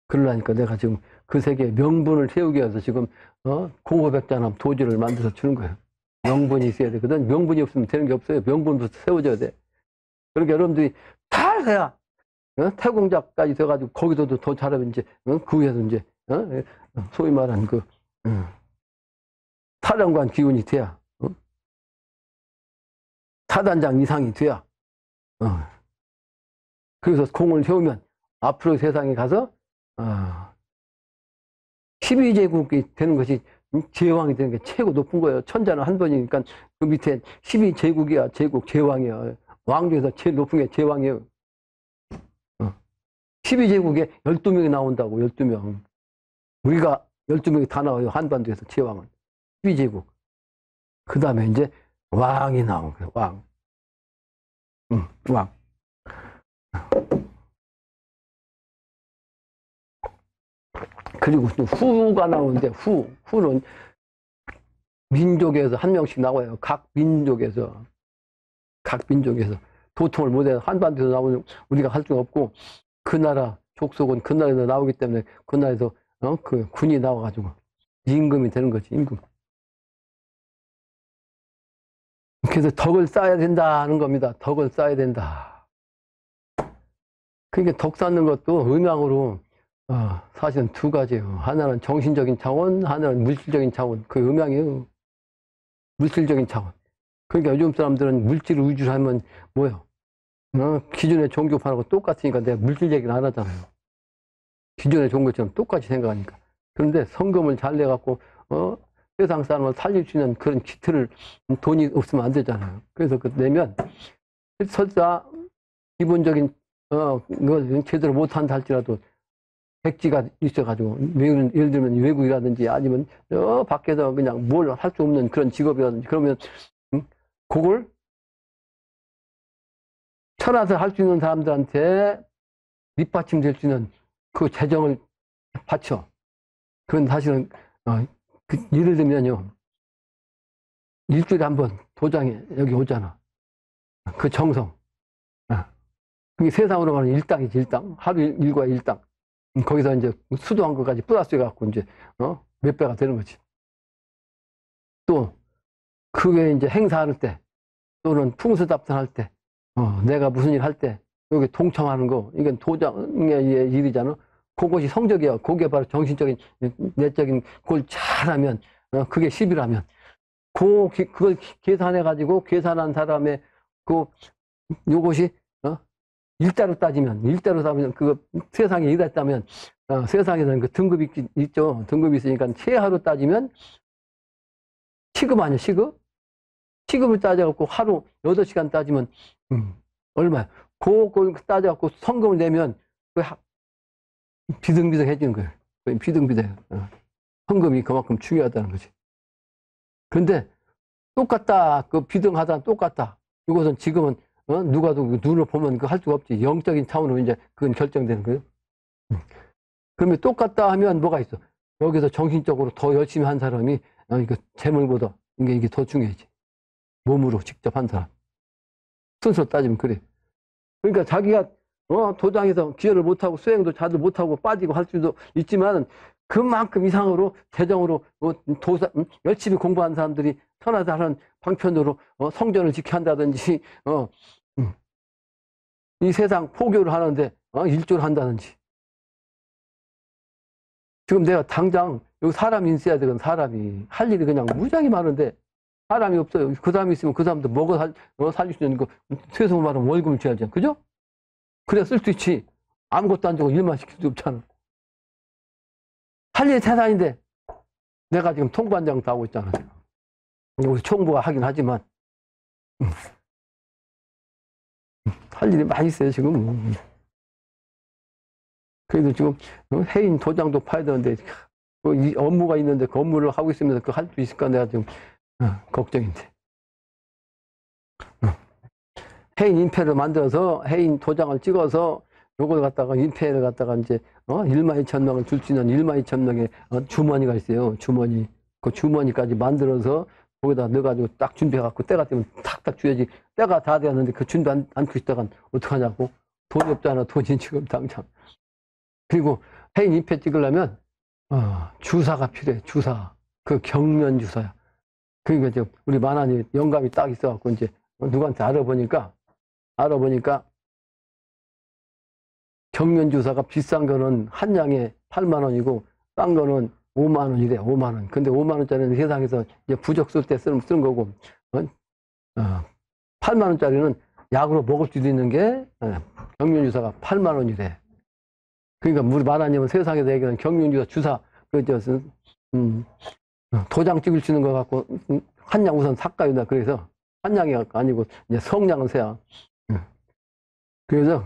그러려니까 내가 지금 그 세계에 명분을 세우기 위해서 지금 공호백자남 도지를 만들어서 주는 거예요. 명분이 있어야 되거든. 명분이 없으면 되는 게 없어요. 명분부터 세워져야 돼. 그러니까 여러분들이 잘 해야 태공자까지 돼가지고 거기서도 더 잘하면 이제 그 위에서 이제 소위 말하는 사령관 기운이 돼야, 사단장 이상이 돼야, 그래서 공을 세우면 앞으로 세상에 가서 12제국이 되는 것이 제왕이 되는 게 최고 높은 거예요. 천자는 한 번이니까 그 밑에 12제국이야. 제국, 제왕이야. 왕 중에서 제일 높은 게 제왕이에요. 12제국에 12명이 나온다고, 12명. 우리가 12명이 다 나와요. 한반도에서 제왕은. 12제국. 그 다음에 이제 왕이 나온 거예요. 왕. 왕. 그리고 후가 나오는데, 후는 민족에서 한 명씩 나와요. 각 민족에서 도통을 못해서 한반도에서 나오는 우리가 할 수가 없고, 그 나라 족속은 그 나라에서 나오기 때문에 그 나라에서 그 군이 나와가지고 임금이 되는 거지, 임금. 그래서 덕을 쌓아야 된다는 겁니다. 덕을 쌓아야 된다. 그러니까 덕 쌓는 것도 음양으로 사실은 두 가지예요. 하나는 정신적인 차원, 하나는 물질적인 차원. 그 음양이에요. 물질적인 차원. 그러니까 요즘 사람들은 물질 위주로 하면 뭐예요? 기존의 종교판하고 똑같으니까 내가 물질 얘기를 안 하잖아요. 기존의 종교처럼 똑같이 생각하니까. 그런데 성금을 잘 내갖고 세상 사람을 살릴 수 있는 그런 기틀을 돈이 없으면 안 되잖아요. 그래서 그 내면 설사 기본적인 걸 제대로 못한다 할지라도 백지가 있어가지고 예를 들면 외국이라든지 아니면 밖에서 그냥 뭘 할 수 없는 그런 직업이라든지 그러면 그걸 천하에서 할 수 있는 사람들한테 밑받침 될 수 있는 그 재정을 바쳐. 그건 사실은 예를 들면요, 일주일에 한 번 도장에 여기 오잖아. 그 정성. 그게 세상으로 말하면 일당이지, 일당. 하루 일과 일당. 거기서 이제 수도한 것까지 플러스 해갖고 이제 몇 배가 되는 거지. 또 그게 이제 행사할 때 또는 풍수답산할 때 내가 무슨 일 할 때 여기 동참하는 거 이건 도장의 일이잖아. 그것이 성적이야. 그게 바로 정신적인 내적인 걸 잘하면 그게 10이라면 그걸 계산해 가지고 계산한 사람의 요것이 일자로 따지면 그거 세상에 일했다면 세상에서는 그 등급이 있죠. 등급이 있으니까 최하로 따지면 시급 아니야, 시급? 시급을 따져갖고 하루 8시간 따지면 얼마야? 그걸 따져갖고 성금을 내면 비등비등해지는 거예요. 비등비등. 성금이 그만큼 중요하다는 거지. 그런데 똑같다. 그 비등하다 똑같다. 이것은 지금은 누가도 눈으로 보면 그 할 수가 없지. 영적인 차원으로 이제 그건 결정되는 거예요. 그러면 똑같다 하면 뭐가 있어? 여기서 정신적으로 더 열심히 한 사람이 이거 재물보다 이게 더 중요하지. 몸으로 직접 한 사람. 순서로 따지면 그래. 그러니까 자기가 도장에서 기여를 못하고 수행도 잘 못하고 빠지고 할 수도 있지만 그만큼 이상으로 재정으로 열심히 공부한 사람들이 천하에서 하는 방편으로 성전을 지켜야 한다든지 이 세상 포교를 하는데 일조를 한다든지. 지금 내가 당장 여기 사람이 있어야 되거든. 사람이 할 일이 그냥 무지하게 많은데 사람이 없어요. 그 사람이 있으면 그 사람도 먹어 살릴 수 있는 거 세상 말하면 월급을 줘야지. 그죠? 그래야 쓸 수 있지. 아무것도 안 주고 일만 시킬 수 없잖아. 할 일이 세상인데 내가 지금 통관장도 하고 있잖아. 우리 총무가 하긴 하지만 할 일이 많이 있어요 지금. 그래도 지금 해인 도장도 파야 되는데 이 업무가 있는데 그 업무를 하고 있으면서 그 할 수 있을까 내가 지금 걱정인데. 해인 인패를 만들어서 해인 도장을 찍어서 요걸 갖다가 인패를 갖다가 이제 1만 2천 명을 줄 수 있는 1만 2천 명의 주머니가 있어요. 주머니. 그 주머니까지 만들어서 거기다 넣어가지고 딱 준비해갖고 때가 되면 탁탁 줘야지. 때가 다 되었는데 그 준비 않고 있다간 어떡하냐고. 돈이 없잖아. 돈이 지금 당장. 그리고 해인 인패 찍으려면 주사가 필요해. 주사. 그 경면 주사야. 그러니까 이제 우리 만한이 영감이 딱 있어갖고 이제 누구한테 알아보니까 경면 주사가 비싼 거는 한 양에 8만 원이고 싼 거는 5만 원이래, 5만 원. 근데 5만 원짜리는 세상에서 이제 부적 쓸 때 쓰는 거고, 8만 원짜리는 약으로 먹을 수도 있는 게, 경륜주사가 8만 원이래. 그러니까 우리 말하자면 세상에서 얘기하는 경륜주사 주사, 도장 찍을 수 있는 거 갖고, 한약 우선 삭가이다. 그래서, 한약이 아니고, 이제 성냥을 세야. 그래서,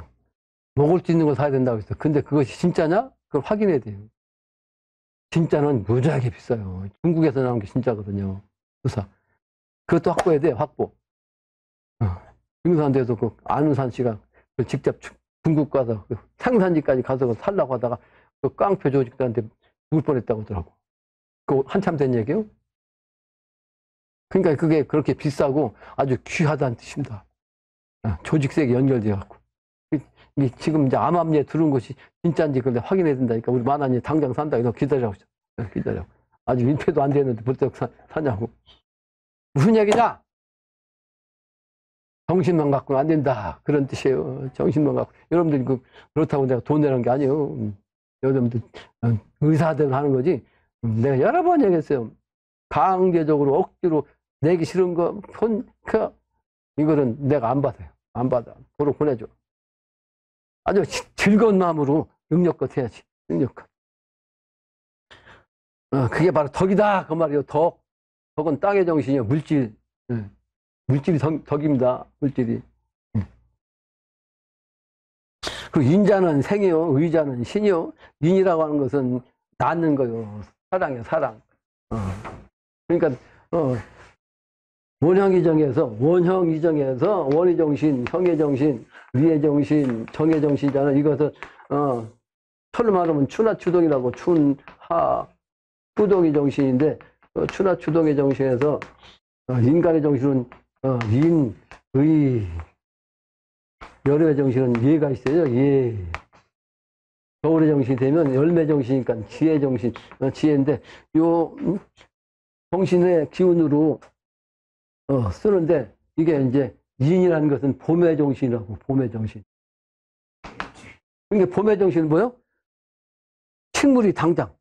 먹을 수 있는 거 사야 된다고 했어. 근데 그것이 진짜냐? 그걸 확인해야 돼요. 진짜는 무지하게 비싸요. 중국에서 나온 게 진짜거든요. 주사. 그것도 확보해야 돼, 확보. 등산대에서 그 안우산 씨가 직접 중국 가서 그 생산지까지 가서 살라고 하다가 그 깡패 조직들한테 죽을 뻔했다고 하더라고. 그거 한참 된 얘기요? 그러니까 그게 그렇게 비싸고 아주 귀하다는 뜻입니다. 조직색이 연결되어 갖고. 지금 이제 암암리에 들은 것이 진짜인지 그걸 확인해야 된다니까. 우리 만화니 당장 산다. 이거 기다려. 기다려. 아직 민폐도 안 되는데 벌써 사냐고. 무슨 얘기냐? 정신만 갖고는 안 된다. 그런 뜻이에요. 정신만 갖고. 여러분들 그렇다고 내가 돈 내는 게 아니에요. 여러분들 의사들 하는 거지. 내가 여러 번 얘기했어요. 강제적으로 억지로 내기 싫은 거, 이거는 내가 안 받아요. 안 받아. 도로 보내줘. 아주 즐거운 마음으로 능력껏 해야지. 능력껏. 그게 바로 덕이다. 그 말이에요. 덕. 덕은 땅의 정신이요. 물질. 물질이 덕입니다. 물질이. 그 인자는 생이요. 의자는 신이요. 인이라고 하는 것은 낳는 거요. 사랑이요. 사랑. 그러니까 원형이 정해서 원의 정신, 형의 정신, 위의 정신, 정의 정신이잖아. 이것을 철로 말하면 추나 추동이라고 춘하 추동의 정신인데 추나 추동의 정신에서 인간의 정신은 인, 의, 열의 정신은 예가 있어요. 예. 겨울의 정신이 되면 열매 정신이니까 지혜 정신, 지혜인데 요 정신의 기운으로 쓰는데 이게 이제 인이라는 것은 봄의 정신이라고. 봄의 정신. 그러니까 봄의 정신은 뭐요? 식물이 당장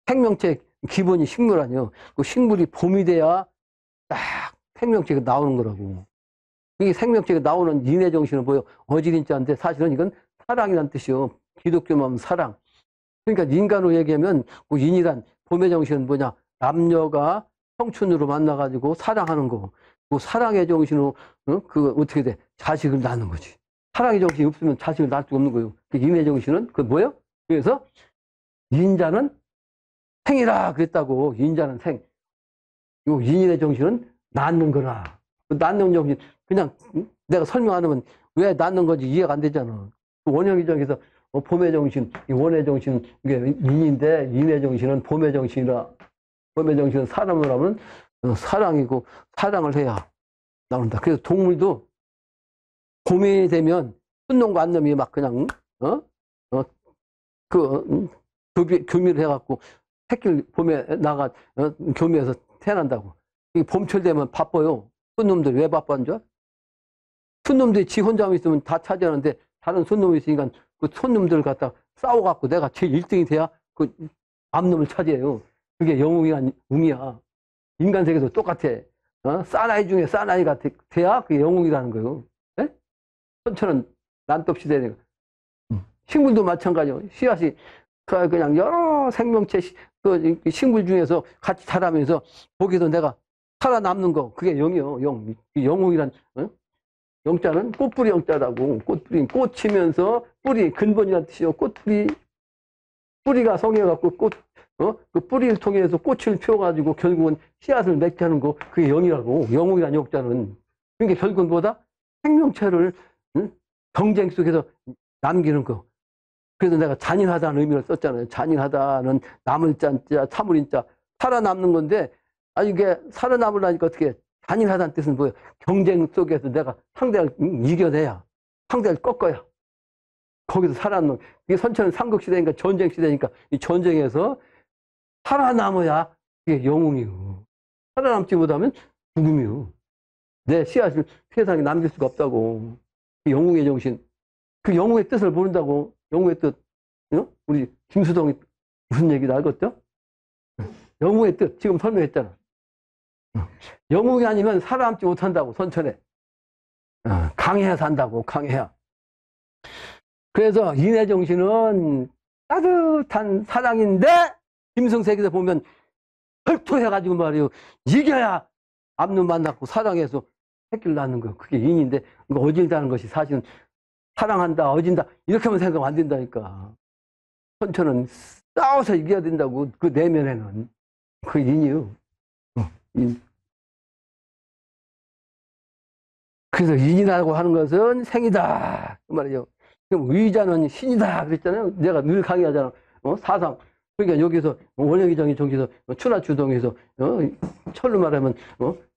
생명체 기본이 식물 아니에요. 그 식물이 봄이 돼야 딱 생명체가 나오는 거라고. 이게 생명체가 나오는 인의 정신은 뭐요? 어지린자인데 사실은 이건 사랑이라는 뜻이요. 기독교만 하면 사랑. 그러니까 인간으로 얘기하면 그 인이란 봄의 정신은 뭐냐? 남녀가 청춘으로 만나가지고 사랑하는 거. 그 사랑의 정신으로 그 어떻게 돼? 자식을 낳는 거지. 사랑의 정신이 없으면 자식을 낳을 수가 없는 거예요. 그 인의 정신은 그 뭐예요? 그래서 인자는 생이라 그랬다고. 인자는 생. 요 인의 정신은 낳는 거라. 그 낳는 정신 그냥 내가 설명 안 하면 왜 낳는 건지 이해가 안 되잖아. 그 원형의 정에서 봄의 정신, 이 원의 정신 이게 인인데 인의 정신은 봄의 정신이라. 봄의 정신은 사람을 하면 사랑이고 사랑을 해야 나온다. 그래서 동물도 봄이 되면 순놈과 안놈이 막 그냥 교미를 해갖고 새끼를 봄에 나가 교미해서 태어난다고. 이 봄철 되면 바빠요. 순놈들 왜 바빠한 줄? 순놈들이 지 혼자만 있으면 다 차지하는데 다른 순놈이 있으니까 그 손놈들 갖다 싸워갖고 내가 제일 1등이 돼야 그 암놈을 차지해요. 그게 영웅이란 웅이야. 인간 세계도 똑같아. 사나이 중에 사나이가 돼야 그게 영웅이라는 거예요. 네? 천천은 난톱 시대니까. 식물도 마찬가지예요. 씨앗이 그냥 여러 생명체 그 식물 중에서 같이 자라면서 거기서 내가 살아남는 거 그게 영이요. 영. 영웅이란 영자는 꽃뿌리 영자라고. 꽃뿌리 꽂히면서 뿌리 근본이라는 뜻이요. 꽃뿌리 뿌리가 성해갖고 그 뿌리를 통해서 꽃을 피워가지고 결국은 씨앗을 맺게 하는 거 그게 영이라고. 영웅이란 영자는. 그러니까 결국은 뭐다? 생명체를 경쟁 속에서 남기는 거. 그래서 내가 잔인하다는 의미를 썼잖아요. 잔인하다는 남을 짠자, 참을인 자, 살아남는 건데, 이게 살아남으려니까 어떻게, 잔인하다는 뜻은 뭐예요? 경쟁 속에서 내가 상대를 이겨내야, 상대를 꺾어야. 거기서 살아남는, 이게 선천은 삼국시대니까 전쟁 시대니까 이 전쟁에서 살아남아야 이게 영웅이요. 살아남지 못하면 죽음이요. 내 씨앗을 세상에 남길 수가 없다고. 그 영웅의 정신. 그 영웅의 뜻을 모른다고. 영웅의 뜻. 우리 김수동이 무슨 얘기를 알겠죠? 영웅의 뜻, 지금 설명했잖아. 영웅이 아니면 살아남지 못한다고, 선천에. 강해야 산다고, 강해야. 그래서 인의 정신은 따뜻한 사랑인데, 김승색에서 보면 혈투해가지고 말이요. 이겨야 앞눈 만났고 사랑해서 새끼를 낳는 거예요. 그게 인인데, 어질다는 것이 사실은 사랑한다, 어진다, 이렇게만 생각하면 안 된다니까. 선천은 싸워서 이겨야 된다고, 그 내면에는. 그게 인이요. 인. 그래서 인이라고 하는 것은 생이다. 그 말이죠. 그럼 의자는 신이다. 그랬잖아요. 내가 늘 강의하잖아. 사상. 그러니까 여기서 원형이정이 정기서 추나추동에서 철로 말하면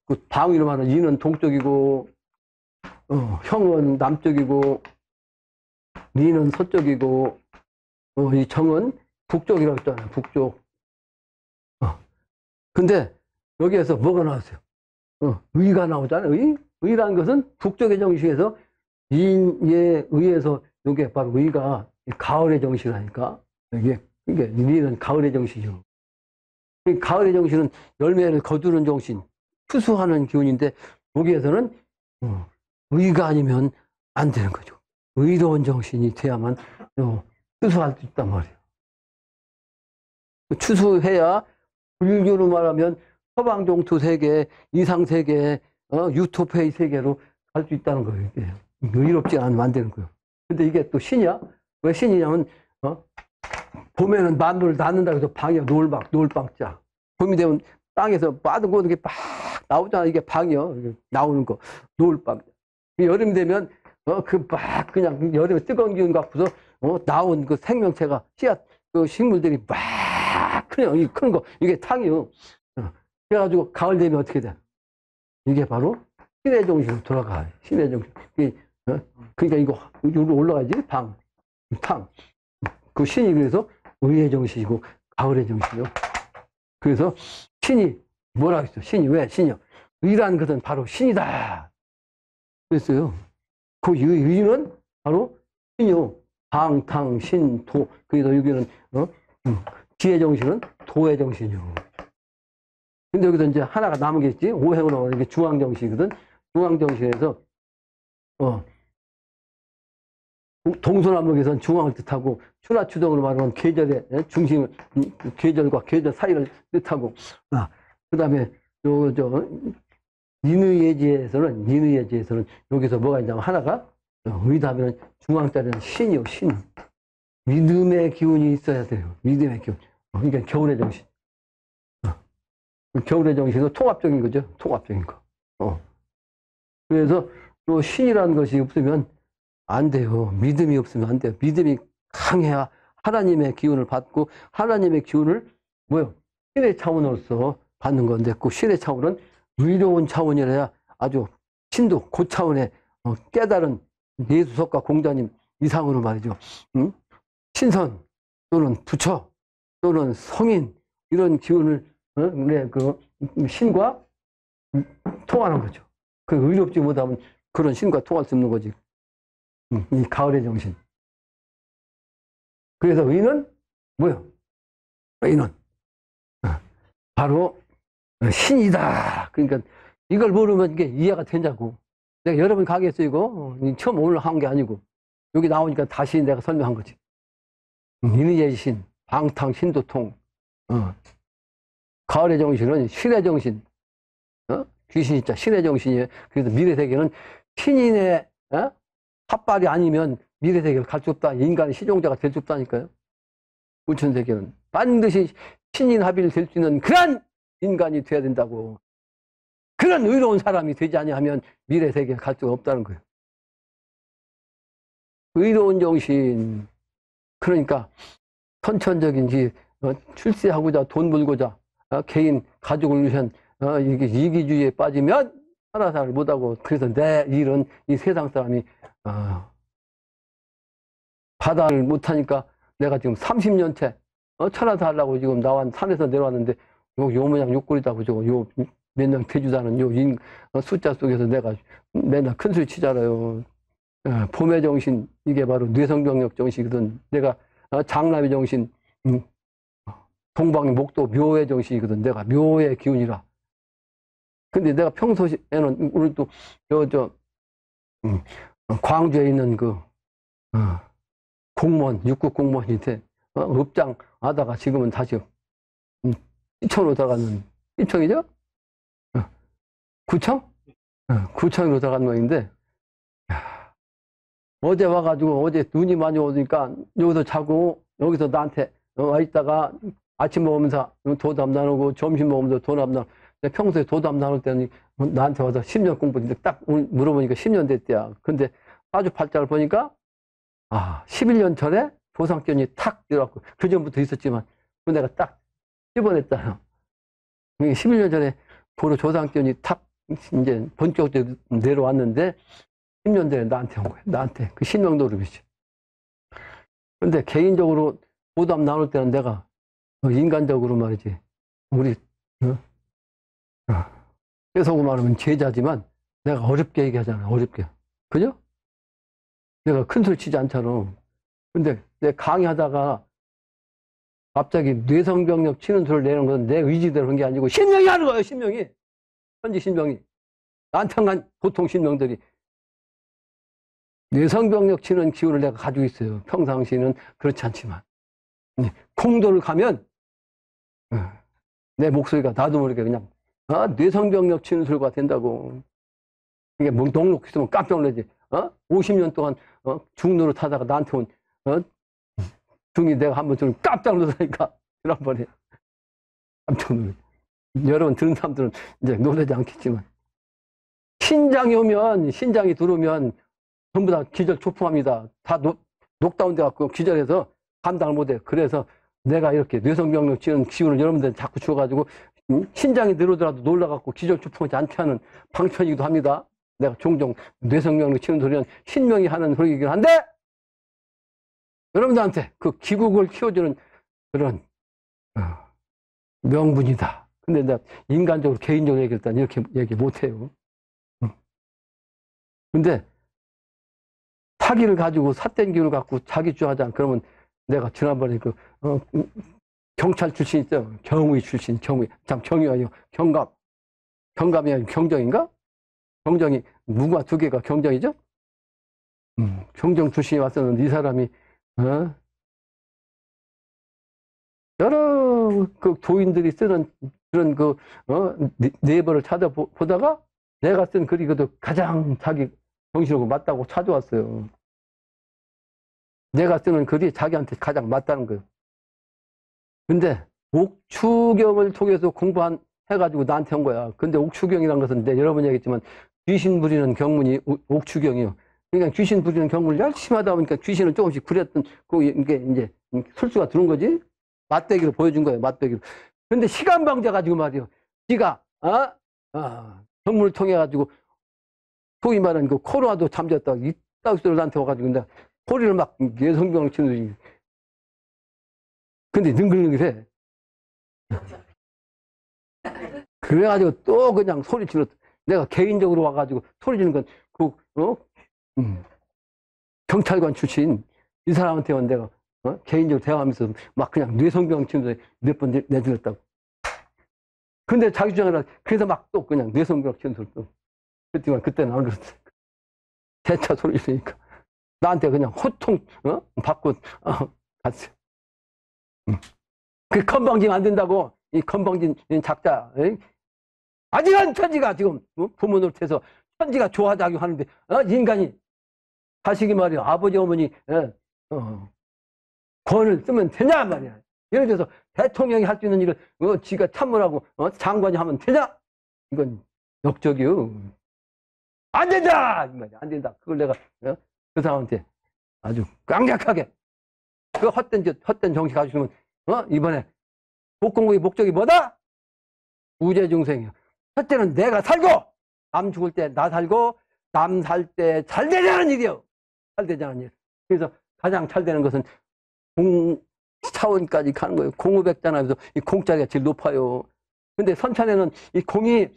그 방위로 말하면 인은 동쪽이고 형은 남쪽이고 리는 서쪽이고 이 정은 북쪽이라고 했잖아요. 북쪽. 근데 여기에서 뭐가 나왔어요? 의가 나오잖아요. 의? 의라는 것은 북쪽의 정식에서 인에 의해서 이게 바로 의가 가을의 정식이라니까. 이게 리는 가을의 정신이죠. 가을의 정신은 열매를 거두는 정신, 추수하는 기운인데 여기에서는 의가 아니면 안 되는 거죠. 의로운 정신이 돼야만 추수할 수 있단 말이에요. 추수해야 불교로 말하면 서방종투 세계, 이상세계, 유토피아의 세계로 갈 수 있다는 거예요. 이게. 의롭지 않으면 안 되는 거예요. 근데 이게 또 신이야? 왜 신이냐면 봄에는 만물을 낳는다고 해서 방이야. 노을방자. 봄이 되면 땅에서 빠든 거 이렇게 막 나오잖아. 이게 방이요. 이게 나오는 거. 노을방자. 여름이 되면 그냥 여름에 뜨거운 기운 갖고서 나온 그 생명체가 씨앗 그 식물들이 막 그냥 큰 거 이게 탕이요. 그래가지고 가을 되면 어떻게 돼? 이게 바로 신의 정신으로 돌아가. 신의 정신. 그러니까 이거 여기로 올라가야지. 탕. 그 신이 그래서 의의 정신이고 가을의 정신이요. 그래서 신이 뭐라고 했어? 신이 왜 신이요? 의라는 것은 바로 신이다. 그랬어요. 그 의는 바로 신이요. 방, 탕, 신, 도. 그래서 여기는 지혜 정신은 도의 정신이요. 근데 여기서 이제 하나가 남은 게 있지. 오행으로 나오는 게 중앙 정신이거든. 중앙 정신에서 동서남북에서는 중앙을 뜻하고 추나추동으로 말하면 계절의 중심, 계절과 계절 사이를 뜻하고, 그 다음에 인의예지에서는 여기서 뭐가 있냐면 하나가 의다면 중앙자리는 신이요, 신. 믿음의 기운이 있어야 돼요. 믿음의 기운. 그러니까 겨울의 정신. 겨울의 정신은 통합적인 거죠. 통합적인 거. 그래서 또 신이라는 것이 없으면 안 돼요. 믿음이 없으면 안 돼요. 믿음이 강해야 하나님의 기운을 받고 하나님의 기운을 신의 차원으로서 받는 건데 그 신의 차원은 의로운 차원이라야 아주 신도 고차원의 깨달은 예수석가 공자님 이상으로 말이죠. 신선 또는 부처 또는 성인 이런 기운을 그 신과 통하는 거죠. 그 의롭지 못하면 그런 신과 통할 수 없는 거지. 이 가을의 정신. 그래서 의는 뭐요? 의는 바로 신이다. 그러니까 이걸 모르면 이게 이해가 되냐고. 내가 여러 번 강의했어 이거. 처음 오늘 한 게 아니고 여기 나오니까 다시 내가 설명한 거지. 인의의 신, 방탕 신도통. 가을의 정신은 신의 정신. 귀신 진짜 신의 정신이에요. 그래서 미래세계는 신인의 탑발이 아니면 미래세계를 갈 수 없다. 인간의 시종자가 될 수 없다니까요. 우천세계는 반드시 신인 합의를 될 수 있는 그런 인간이 돼야 된다고. 그런 의로운 사람이 되지 아니하면 미래세계를 갈 수가 없다는 거예요. 의로운 정신. 그러니까 선천적인지 출세하고자 돈 벌고자 개인 가족을 위한 이게 이기주의에 빠지면 하나사를 못하고 그래서 내 일은 이 세상 사람이 바다를 못하니까 내가 지금 30년째 천하사 하려고 지금 나와 산에서 내려왔는데 요 모양 요꼴이다고 저거 요 맨날 대주다는 요 숫자 속에서 내가 맨날 큰 소리 치잖아요. 봄의 정신 이게 바로 뇌성병력 정신이거든. 내가 장남의 정신 동방의 목도 묘의 정신이거든. 내가 묘의 기운이라. 근데 내가 평소에는 우리 또 광주에 있는 그 공무원, 육국 공무원인데 업장 하다가 지금은 다시 시청으로 들어가는, 시청이죠? 구청? 구청으로 들어간 모양인데, 어제 와가지고 어제 눈이 많이 오니까 여기서 자고 여기서 나한테 와 있다가 아침 먹으면서 도담 나누고 점심 먹으면서 도담 나누고, 평소에 도담 나눌 때는 나한테 와서 10년 공부했는데 딱 물어보니까 10년 됐대야. 근데 사주팔자를 보니까 11년 전에 조상견이 탁 들어갔고, 그 전부터 있었지만 내가 딱 찝어냈잖아. 11년 전에 도로 조상견이 탁 이제 본격적으로 내려왔는데 10년 전에 나한테 온 거야. 나한테 그 신명노름이지. 근데 개인적으로 도담 나눌 때는 내가 인간적으로 말이지, 우리 뺏어고 말하면 제자지만 내가 어렵게 얘기하잖아. 어렵게. 그죠? 내가 큰 소리 치지 않잖아. 근데 내 강의하다가 갑자기 뇌성병력 치는 소리를 내는 건 내 의지대로 한 게 아니고 신명이 하는 거예요. 신명이. 현지 신명이. 나한테 간 보통 신명들이 뇌성병력 치는 기운을 내가 가지고 있어요. 평상시는 그렇지 않지만 공도를 가면 내 목소리가 나도 모르게 그냥 뇌성병력 치는 소리가 된다고. 이게 뭐 넉넉히 있으면 깜짝 놀라지. 50년 동안 중로를 타다가 나한테 온 중이 내가 한번 좀 깜짝 놀라니까 지난번에 깜짝 놀래. 여러분 들은 사람들은 이제 놀라지 않겠지만, 신장이 오면, 신장이 들어오면 전부 다 기절 초풍합니다. 다 녹다운 돼 갖고 기절해서 감당을 못해. 그래서 내가 이렇게 뇌성병력 치는 기운을 여러분들 자꾸 주어가지고 신장이 늘어더라도 놀라갖고 기절 초풍하지 않게 하는 방편이기도 합니다. 내가 종종 뇌성병력 치는 소리는 신명이 하는 소리이긴 한데, 여러분들한테 그 기국을 키워주는 그런 명분이다. 근데 내가 인간적으로, 개인적으로 얘기할 때는 이렇게 얘기 못해요. 근데 사기를 가지고, 삿된 기운을 갖고 자기 주하자. 그러면 내가 지난번에 경찰 출신 있죠? 경위 출신, 경위. 참, 경위 아니요. 경감이 아니고 경정인가? 경정이, 무가 두 개가 경정이죠? 경정 출신이 왔었는데 이 사람이 여러 그 도인들이 쓰는 그런 네이버를 찾아보다가 내가 쓴 글이 그래도 가장 자기 정신하고 맞다고 찾아왔어요. 내가 쓰는 글이 자기한테 가장 맞다는 거예요. 근데 옥추경을 통해서 해가지고 나한테 온 거야. 근데 옥추경이란 것은 여러분이 얘기했지만 귀신 부리는 경문이 옥추경이요. 그러니까 귀신 부리는 경문을 열심히 하다 보니까 귀신을 조금씩 부렸던 이게 이제 술수가 들어온 거지. 맞대기로 보여준 거예요. 맞대기로. 근데 시간 방제 가지고 말이요. 지가 경문을 통해 가지고 소위 말하는 그 코로나도 잠졌다. 이따위 소리를 나한테 와가지고 내가 소리를 막 뇌성병을 치는 거지. 근데 능글능글해. 그래가지고 또 그냥 소리 질렀. 내가 개인적으로 와가지고 소리 지르는 건 경찰관 출신 이 사람한테는 내가 개인적으로 대화하면서 막 그냥 뇌성병 치면서 몇 번 내드렸다고. 근데 자기 주장이라 그래서 막 또 그냥 뇌성병 치는 소리 또. 그랬지만 그때는 안 그랬어. 대차 소리 지르니까 나한테 그냥 호통 받고 갔어. 그 건방지면 안 된다고. 이 건방진 작자. 아직은 천지가 지금 부모 노릇해서 천지가 좋아하자고 하는데 인간이 자식이 말이야 아버지 어머니 권을 쓰면 되냐 말이야. 예를 들어서 대통령이 할 수 있는 일을 지가 참모라고 장관이 하면 되냐? 이건 역적이요. 안 된다! 이 말이야. 안 된다. 그걸 내가 그 사람한테 아주 강력하게 그 헛된 정신 가지고 있으면 이번에 복공국의 목적이 뭐다? 우제중생이야. 첫째는 내가 살고 남 죽을 때 나 살고 남 살 때 잘 되자는 일이요. 잘 되자는 일. 그래서 가장 잘 되는 것은 공차원까지 가는 거예요. 공우백자나면서 이 공짜리가 제일 높아요. 근데 선천에는 이 공이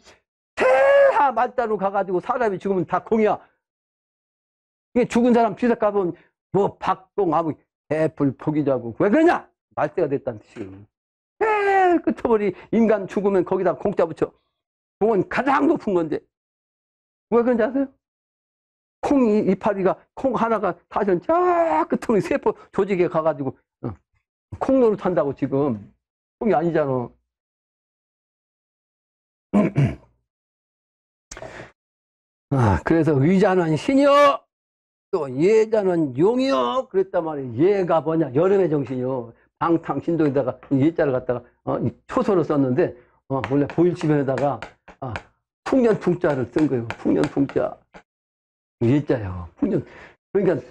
태하 말자로 가가지고 사람이 죽으면 다 공이야. 이게 죽은 사람 뒤에 가보면 뭐 박동 아무 개풀 포기자고 왜 그러냐? 말대가 됐다는 뜻이에요. 제일 끝머리 인간 죽으면 거기다 공자 붙여. 공은 가장 높은 건데. 왜 그런지 아세요? 콩이, 이파리가, 콩 하나가 사실은 저 끝머리 세포 조직에 가가지고, 콩 노릇한다고 지금. 콩이 아니잖아. 그래서 의자는 신이여, 또 예자는 용이여, 그랬단 말이에요. 예가 뭐냐? 여름의 정신이요. 방탕신도에다가 예자를 갖다가 초소를 썼는데, 원래 보일치면에다가 풍년풍자를 쓴 거예요. 풍년풍자. 예자요. 풍년. 그러니까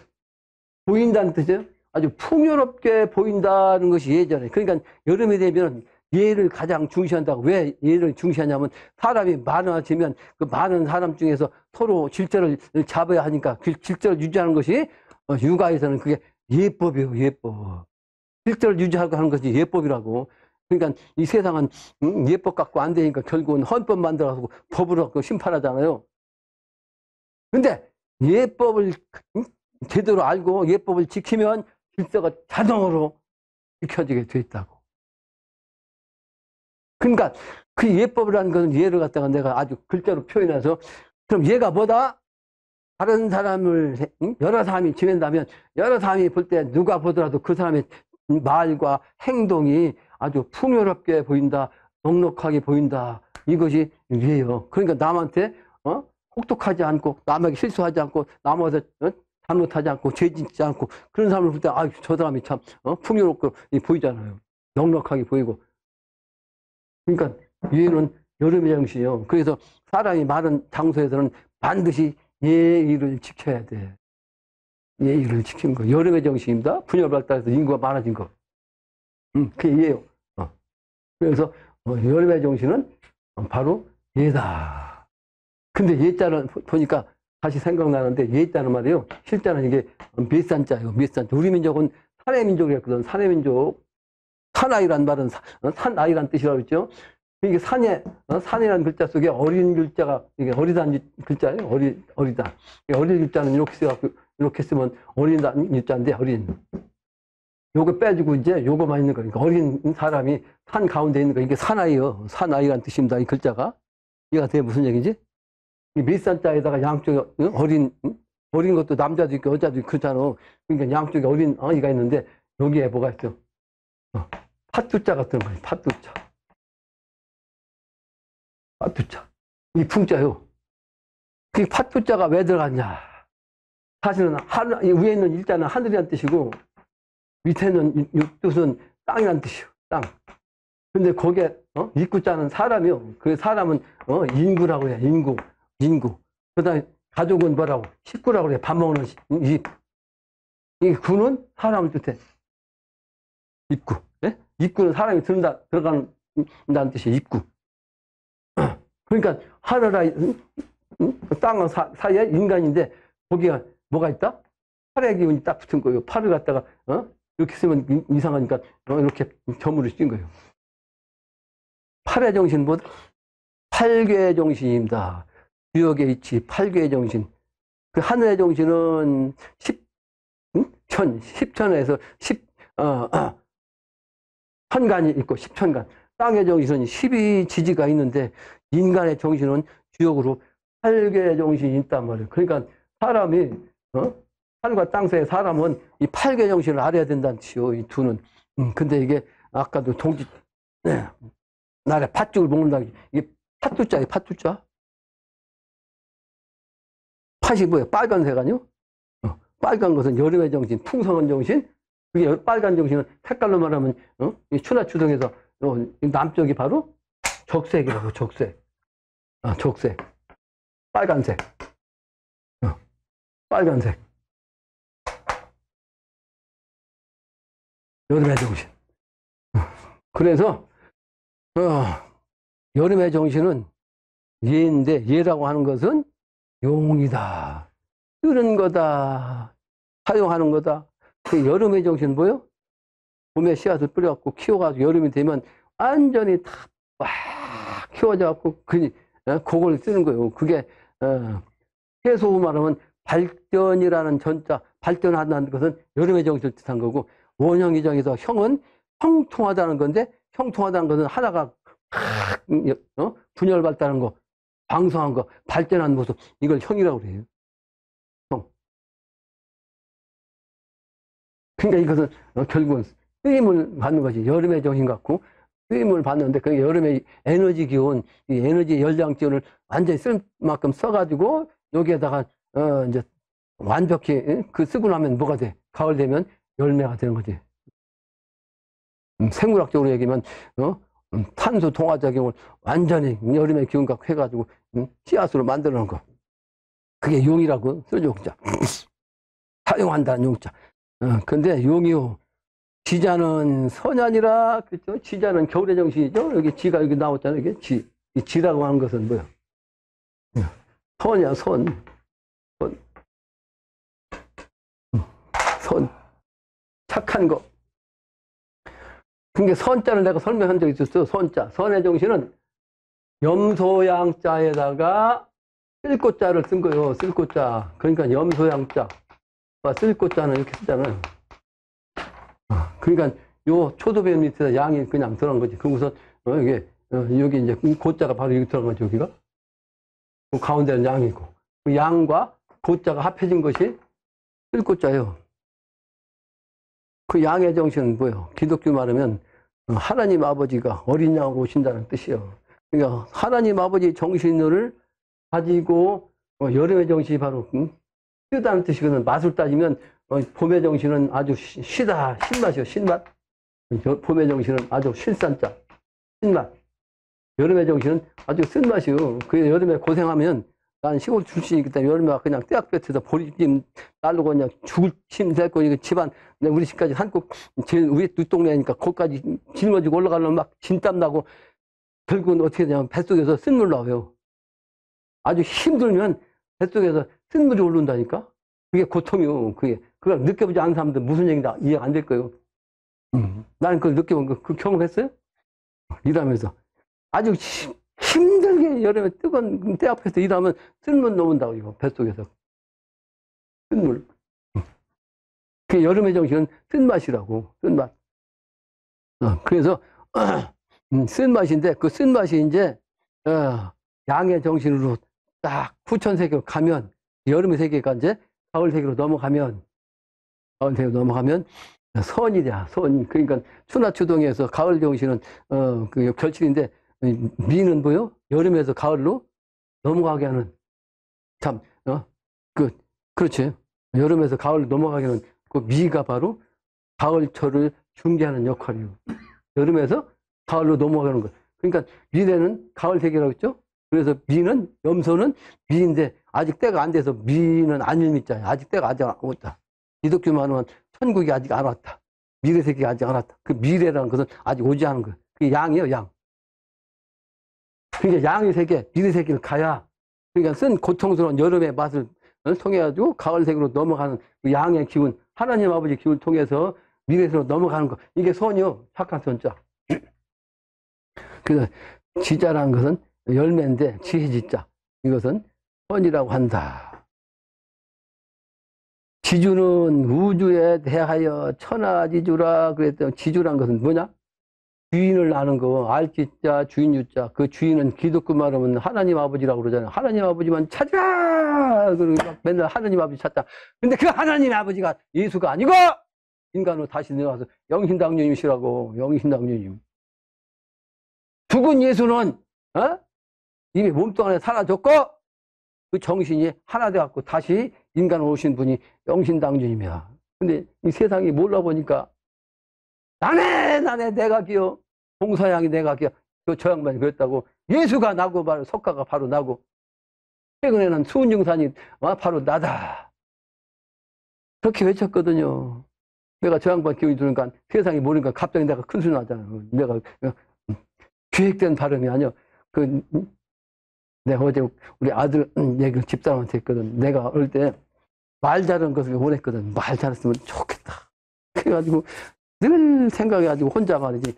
보인다는 뜻이에요. 아주 풍요롭게 보인다는 것이 예자래. 그러니까 여름이 되면 예를 가장 중시한다고. 왜 예를 중시하냐면 사람이 많아지면 그 많은 사람 중에서 서로 질서를 잡아야 하니까 그 질서를 유지하는 것이 육아에서는 그게 예법이에요. 예법. 질서를 유지하고 하는 것이 예법이라고. 그러니까 이 세상은 예법 갖고 안 되니까 결국은 헌법 만들어서 법으로 갖고 심판하잖아요. 근데 예법을 제대로 알고 예법을 지키면 질서가 자동으로 지켜지게 돼 있다고. 그러니까 그 예법이라는 것은 예를 갖다가 내가 아주 글자로 표현해서 그럼 얘가 뭐다? 다른 사람을 여러 사람이 지낸다면 여러 사람이 볼 때 누가 보더라도 그 사람의 말과 행동이 아주 풍요롭게 보인다, 넉넉하게 보인다. 이것이 예예요. 그러니까 남한테 혹독하지 않고 남에게 실수하지 않고 남한테 잘못하지 않고 죄 짓지 않고 그런 사람을 볼 때 저 사람이 참 풍요롭게 보이잖아요. 넉넉하게 보이고. 그러니까 예는 여름의 정신이요. 그래서 사람이 많은 장소에서는 반드시 예의를 지켜야 돼. 예의를 지키는 거. 여름의 정신입니다. 분열 발달해서 인구가 많아진 거. 그게 예예요. 그래서 여름의 정신은 바로 예다. 근데 예자는 보니까 다시 생각나는데 예자는 말이에요. 실자는 이게 몇산자예요. 몇산자. 우리 민족은 산의 민족이었거든. 산의 민족. 산아이란 말은 산아이란 뜻이라고 했죠. 이게 산이라는 글자 속에 어린 글자가, 이게 어리다는 글자예요. 어리다. 어린 글자는 이렇게 써갖고, 이렇게 쓰면 어린다는 글자인데, 어린. 요거 빼주고 이제 요거만 있는 거니까. 어린 사람이 산 가운데 있는 거. 이게 산아이요. 산아이란 뜻입니다. 이 글자가. 이해가 돼? 무슨 얘기지? 이 밑산자에다가 양쪽에 어린 것도 남자도 있고 여자도 있고 그렇잖아. 그러니까 양쪽에 어린 아이가 있는데, 여기에 뭐가 있어? 팥두자 같은 거예요. 팥두자. 팥두자. 이 풍자요. 그 팥두자가 왜 들어갔냐? 사실은 위에 있는 일자는 하늘이란 뜻이고 밑에 있는 뜻은 땅이란 뜻이요. 땅. 근데 거기에 입구자는 사람이요. 그 사람은 인구라고 해요. 인구. 그다음에 가족은 뭐라고? 식구라고 그래. 밥 먹는 집. 이 구는 사람을 뜻해. 입구. 예? 입구는 사람이 들어가는 뜻이에요. 입구. 그러니까 하늘아, 땅 사이에 인간인데 거기가 뭐가 있다? 팔의 기운이 딱 붙은 거예요. 팔을 갖다가 이렇게 쓰면 이상하니까 이렇게 점으로 씌운 거예요. 팔의 정신보다 팔괴의 정신입니다. 주역의 이치, 팔괴의 정신. 그 하늘의 정신은 10천에서 10천간이 있고 10천간. 땅의 정신은 12지지가 있는데 인간의 정신은 주역으로 8개의 정신이 있단 말이에요. 그러니까 사람이 하늘과 땅 사이의 사람은 이 8개 정신을 알아야 된다는 뜻이요. 이 두는. 근데 이게 아까도 나래 팥죽을 먹는다. 이게 팥두자예요. 팥두자. 팥이 뭐예요? 빨간색 아니요? 빨간 것은 여름의 정신, 풍성한 정신. 그게 빨간 정신은 색깔로 말하면 이 추나추동에서 남쪽이 바로 적색이라고. 적색. 적색. 빨간색. 빨간색. 여름의 정신. 그래서 여름의 정신은 예인데 예라고 하는 것은 용이다. 쓰는 거다. 사용하는 거다. 그 여름의 정신 뭐요? 봄에 씨앗을 뿌려갖고 키워가지고 여름이 되면 완전히 다 막 키워져갖고 그걸 쓰는 거예요. 그게 해소 말하면 발전이라는 전자, 발전한다는 것은 여름의 정신을 뜻한 거고 원형이정에서 형은 형통하다는 건데 형통하다는 것은 하나가 분열 발달한 거, 방성한 거, 발전한 모습, 이걸 형이라고 그래요. 형. 그러니까 이것은 결국은 쓰임을 받는 것이 여름의 정신 같고, 쓰임을 받는데 그 여름의 에너지 기운, 이 에너지 열량 기운을 완전히 쓸 만큼 써가지고 여기에다가 이제 완벽히 그 쓰고 나면 뭐가 돼? 가을 되면 열매가 되는 거지. 생물학적으로 얘기하면 탄소 동화작용을 완전히 여름의 기운 갖고 해가지고 씨앗으로 만들어 놓은 거. 그게 용이라고 쓰죠. 사용한다는 용자. 근데 용이요. 지자는 선야니라 그랬죠. 지자는 겨울의 정신이죠. 여기 지가 여기 나왔잖아요. 이게 지. 이 지라고 하는 것은 뭐야? 선이야, 선. 선. 선. 착한 거. 그게 선자를 내가 설명한 적이 있었어. 선자. 선의 정신은 염소양자에다가 쓸꽃자를 쓴 거예요. 쓸꽃자. 그러니까 염소양자. 쓸꽃자는 이렇게 쓰잖아요. 그러니까 요 초도배 밑에다 양이 그냥 들어간 거지. 그러고서 이게 여기 이제 고자가 바로 여기 들어간 거죠. 여기가. 그 가운데는 양이고. 그 양과 고자가 합해진 것이 쓸꽃자예요. 그 양의 정신은 뭐예요? 기독교 말하면 하나님 아버지가 어린 양으로 오신다는 뜻이에요. 그러니까 하나님 아버지 정신을 가지고 여름의 정신이 바로 쓰다는 뜻이거든. 맛을 따지면 봄의 정신은 아주 시다, 신맛이요, 신맛. 봄의 정신은 아주 신산자, 신맛. 여름의 정신은 아주 쓴맛이요. 그 여름에 고생하면, 난 시골 출신이기 때문에 여름에 그냥 떼약볕에서 보리찜 따르고 그냥 죽을 침 뱉고, 이거 집안, 우리 집까지 한국 제일 위에 뒷동네니까 거기까지 짊어지고 올라가려면 막 진땀 나고, 결국은 어떻게 되냐면 뱃속에서 쓴물 나와요. 아주 힘들면 뱃속에서 쓴물이 오른다니까? 그게 고통이요. 그걸 느껴보지 않은 사람들 무슨 얘기인지 이해가 안 될 거예요. 나는 그걸 느껴본 거, 그 경험했어요? 일하면서. 아주 힘들게 여름에 뜨거운 때 앞에서 일하면 쓴물 넘은다고, 이거, 뱃속에서. 쓴물. 그게 여름의 정신은 쓴맛이라고, 쓴맛. 그래서, 쓴맛인데, 그 쓴맛이 이제, 양의 정신으로 딱 후천세계로 가면, 여름의 세계가 이제 가을 세계로 넘어가면, 선이냐, 선. 그러니까 추나추동에서 가을 정신은, 그 결실인데, 미는 뭐요? 여름에서 가을로 넘어가게 하는, 참, 그렇지. 여름에서 가을로 넘어가게 하는 그 미가 바로 가을철을 중개하는 역할이에요. 여름에서 가을로 넘어가는 거. 그러니까 미래는 가을 세계라고 했죠? 그래서 미는, 염소는 미인데, 아직 때가 안 돼서 미는 아닐 미자야. 아직 때가 아직 안 왔다. 기독교 말하면 천국이 아직 안 왔다. 미래 세계가 아직 안 왔다. 그 미래라는 것은 아직 오지 않은 거예요. 그게 양이에요, 양. 그러니까 양의 세계, 미래 세계를 가야, 그러니까 쓴 고통스러운 여름의 맛을 통해가지고 가을 세계로 넘어가는 그 양의 기운, 하나님 아버지 기운을 통해서 미래세로 넘어가는 거. 이게 선이요. 착한 선자. 그래서 지자라는 것은 열매인데 지혜지자. 이것은 선이라고 한다. 지주는 우주에 대하여 천하지주라 그랬더니 지주란 것은 뭐냐? 주인을 아는 거, 알지자, 주인유자. 그 주인은 기독교 말하면 하나님 아버지라고 그러잖아요. 하나님 아버지만 찾아! 그러니까 맨날 하나님 아버지 찾자. 근데 그 하나님 아버지가 예수가 아니고! 인간으로 다시 내려와서 영신당녀님이시라고, 영신당녀님. 죽은 예수는, 이미 몸뚱 안에 사라졌고, 그 정신이 하나 돼갖고 다시 인간으로 오신 분이 영신당주님이야. 근데 이 세상이 몰라보니까 나네 내가 기여, 봉사양이 내가 기여. 저 양반이 그랬다고. 예수가 나고 바로 석가가 바로 나고, 최근에는 수은증산이 바로 나다. 그렇게 외쳤거든요. 내가 저 양반 기억이 들으니까 세상이 모르니까 갑자기 내가 큰 소리 나잖아요. 내가 계획된 발음이 아니야. 내가 어제 우리 아들 얘기를 집사람한테 했거든. 내가 어릴 때 말 잘하는 것을 원했거든. 말 잘했으면 좋겠다. 그래가지고 늘 생각해가지고 혼자 말이지,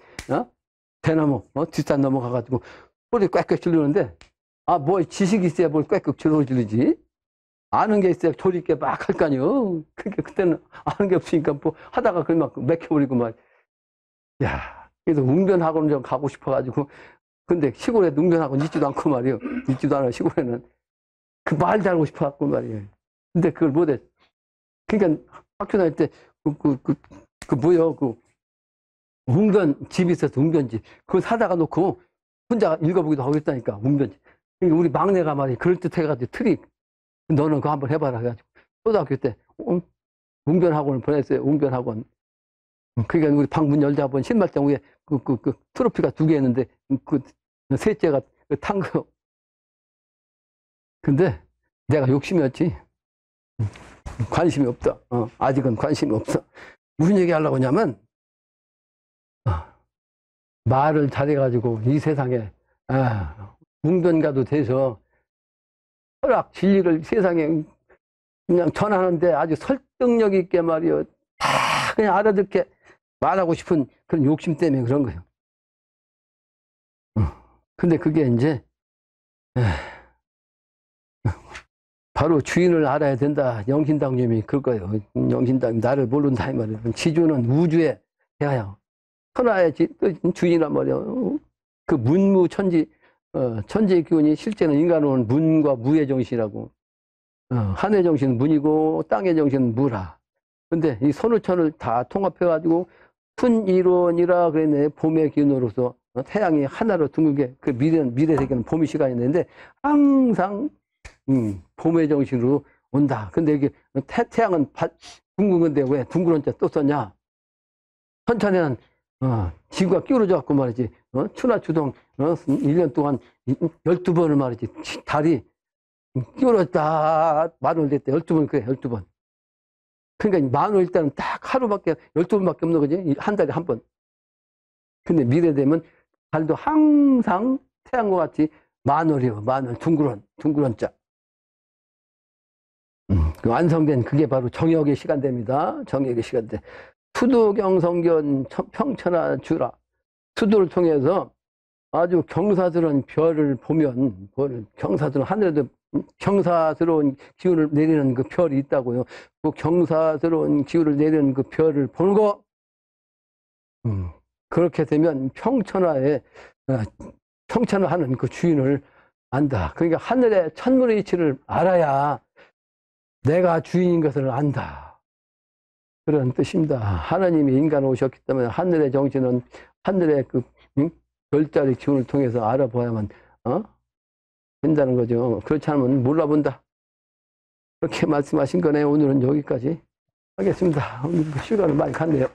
대나무, 뒷산 넘어가가지고 소리 꽥꽥 지르는데, 뭐 지식이 있어야 뭘 꽥꽥 지르지? 아는 게 있어야 조리 있게 막 할 거 아니요. 그게 그때는 아는 게 없으니까 뭐 하다가 그만 맥혀버리고 막. 야, 그래서 웅변학원을 좀 가고 싶어가지고, 근데 시골에 웅변학원 있지도 않고 말이에요. 있지도 않아, 시골에는. 그 말 잘하고 싶어갖고 말이에요. 근데 그걸 못해. 그러니까 학교 다닐 때, 뭐요, 웅변, 집이 있어서 웅변지. 그거 사다가 놓고 혼자 읽어보기도 하고 있다니까, 웅변지. 그러니까 우리 막내가 말이야, 그럴듯해가지고 트릭. 너는 그거 한번 해봐라. 해가지고. 초등학교 때, 웅변학원을 보냈어요, 웅변학원. 그러니까 우리 방 문 열자본 신발장 위에 트로피가 2개 있는데, 셋째가 탄 거. 근데 내가 욕심이었지. 관심이 없다. 아직은 관심이 없어. 무슨 얘기 하려고 하냐면, 말을 잘해가지고 이 세상에, 웅변가도 돼서 철학, 진리를 세상에 그냥 전하는데 아주 설득력 있게 말이요. 다 그냥 알아듣게 말하고 싶은 그런 욕심 때문에 그런 거예요. 근데 그게 이제, 바로 주인을 알아야 된다. 영신당님이 그거예요. 영신당 나를 모른다 이 말이에요. 지주는 우주에 대하여 천하의 주인이란 말이에요. 그 문무천지 천지의 기운이 실제는 인간은 문과 무의 정신이라고. 하늘의 정신은 문이고 땅의 정신은 무라. 근데 이 선우천을 다 통합해가지고 순이론이라 그랬네. 봄의 기운으로서 태양이 하나로 둥글게 그 미래 세계는 봄의 시간이 있는데 항상 봄의 정신으로 온다. 근데 이게 태양은 둥근 건데 왜 둥그런 자 또 썼냐? 천천에는 지구가 끼우러져 갖고 말이지. 추나 추동 1년 동안 12번을 말이지. 달이 끼우러졌다. 만월 됐대. 12번 그래. 12번. 그러니까 만월 일단은 딱 하루밖에 12번밖에 없는 거지. 한 달에 한 번. 근데 미래 되면 달도 항상 태양과 같이 만월이요. 만월 둥그런 자. 그 완성된 그게 바로 정역의 시간대입니다. 정역의 시간대. 수도경성견 평천하 주라. 수도를 통해서 아주 경사스러운 별을 보면, 경사스러운 하늘에도 경사스러운 기운을 내리는 그 별이 있다고요. 그 경사스러운 기운을 내리는 그 별을 보는 거, 그렇게 되면 평천하에, 평천하는 그 주인을 안다. 그러니까 하늘의 천문의 이치를 알아야 내가 주인인 것을 안다. 그런 뜻입니다. 하나님이 인간을 오셨기 때문에 하늘의 정신은 하늘의 그 별자리 기운을 통해서 알아봐야만 된다는 거죠. 그렇지 않으면 몰라본다. 그렇게 말씀하신 거네요. 오늘은 여기까지 하겠습니다. 오늘 시간을 많이 갔네요.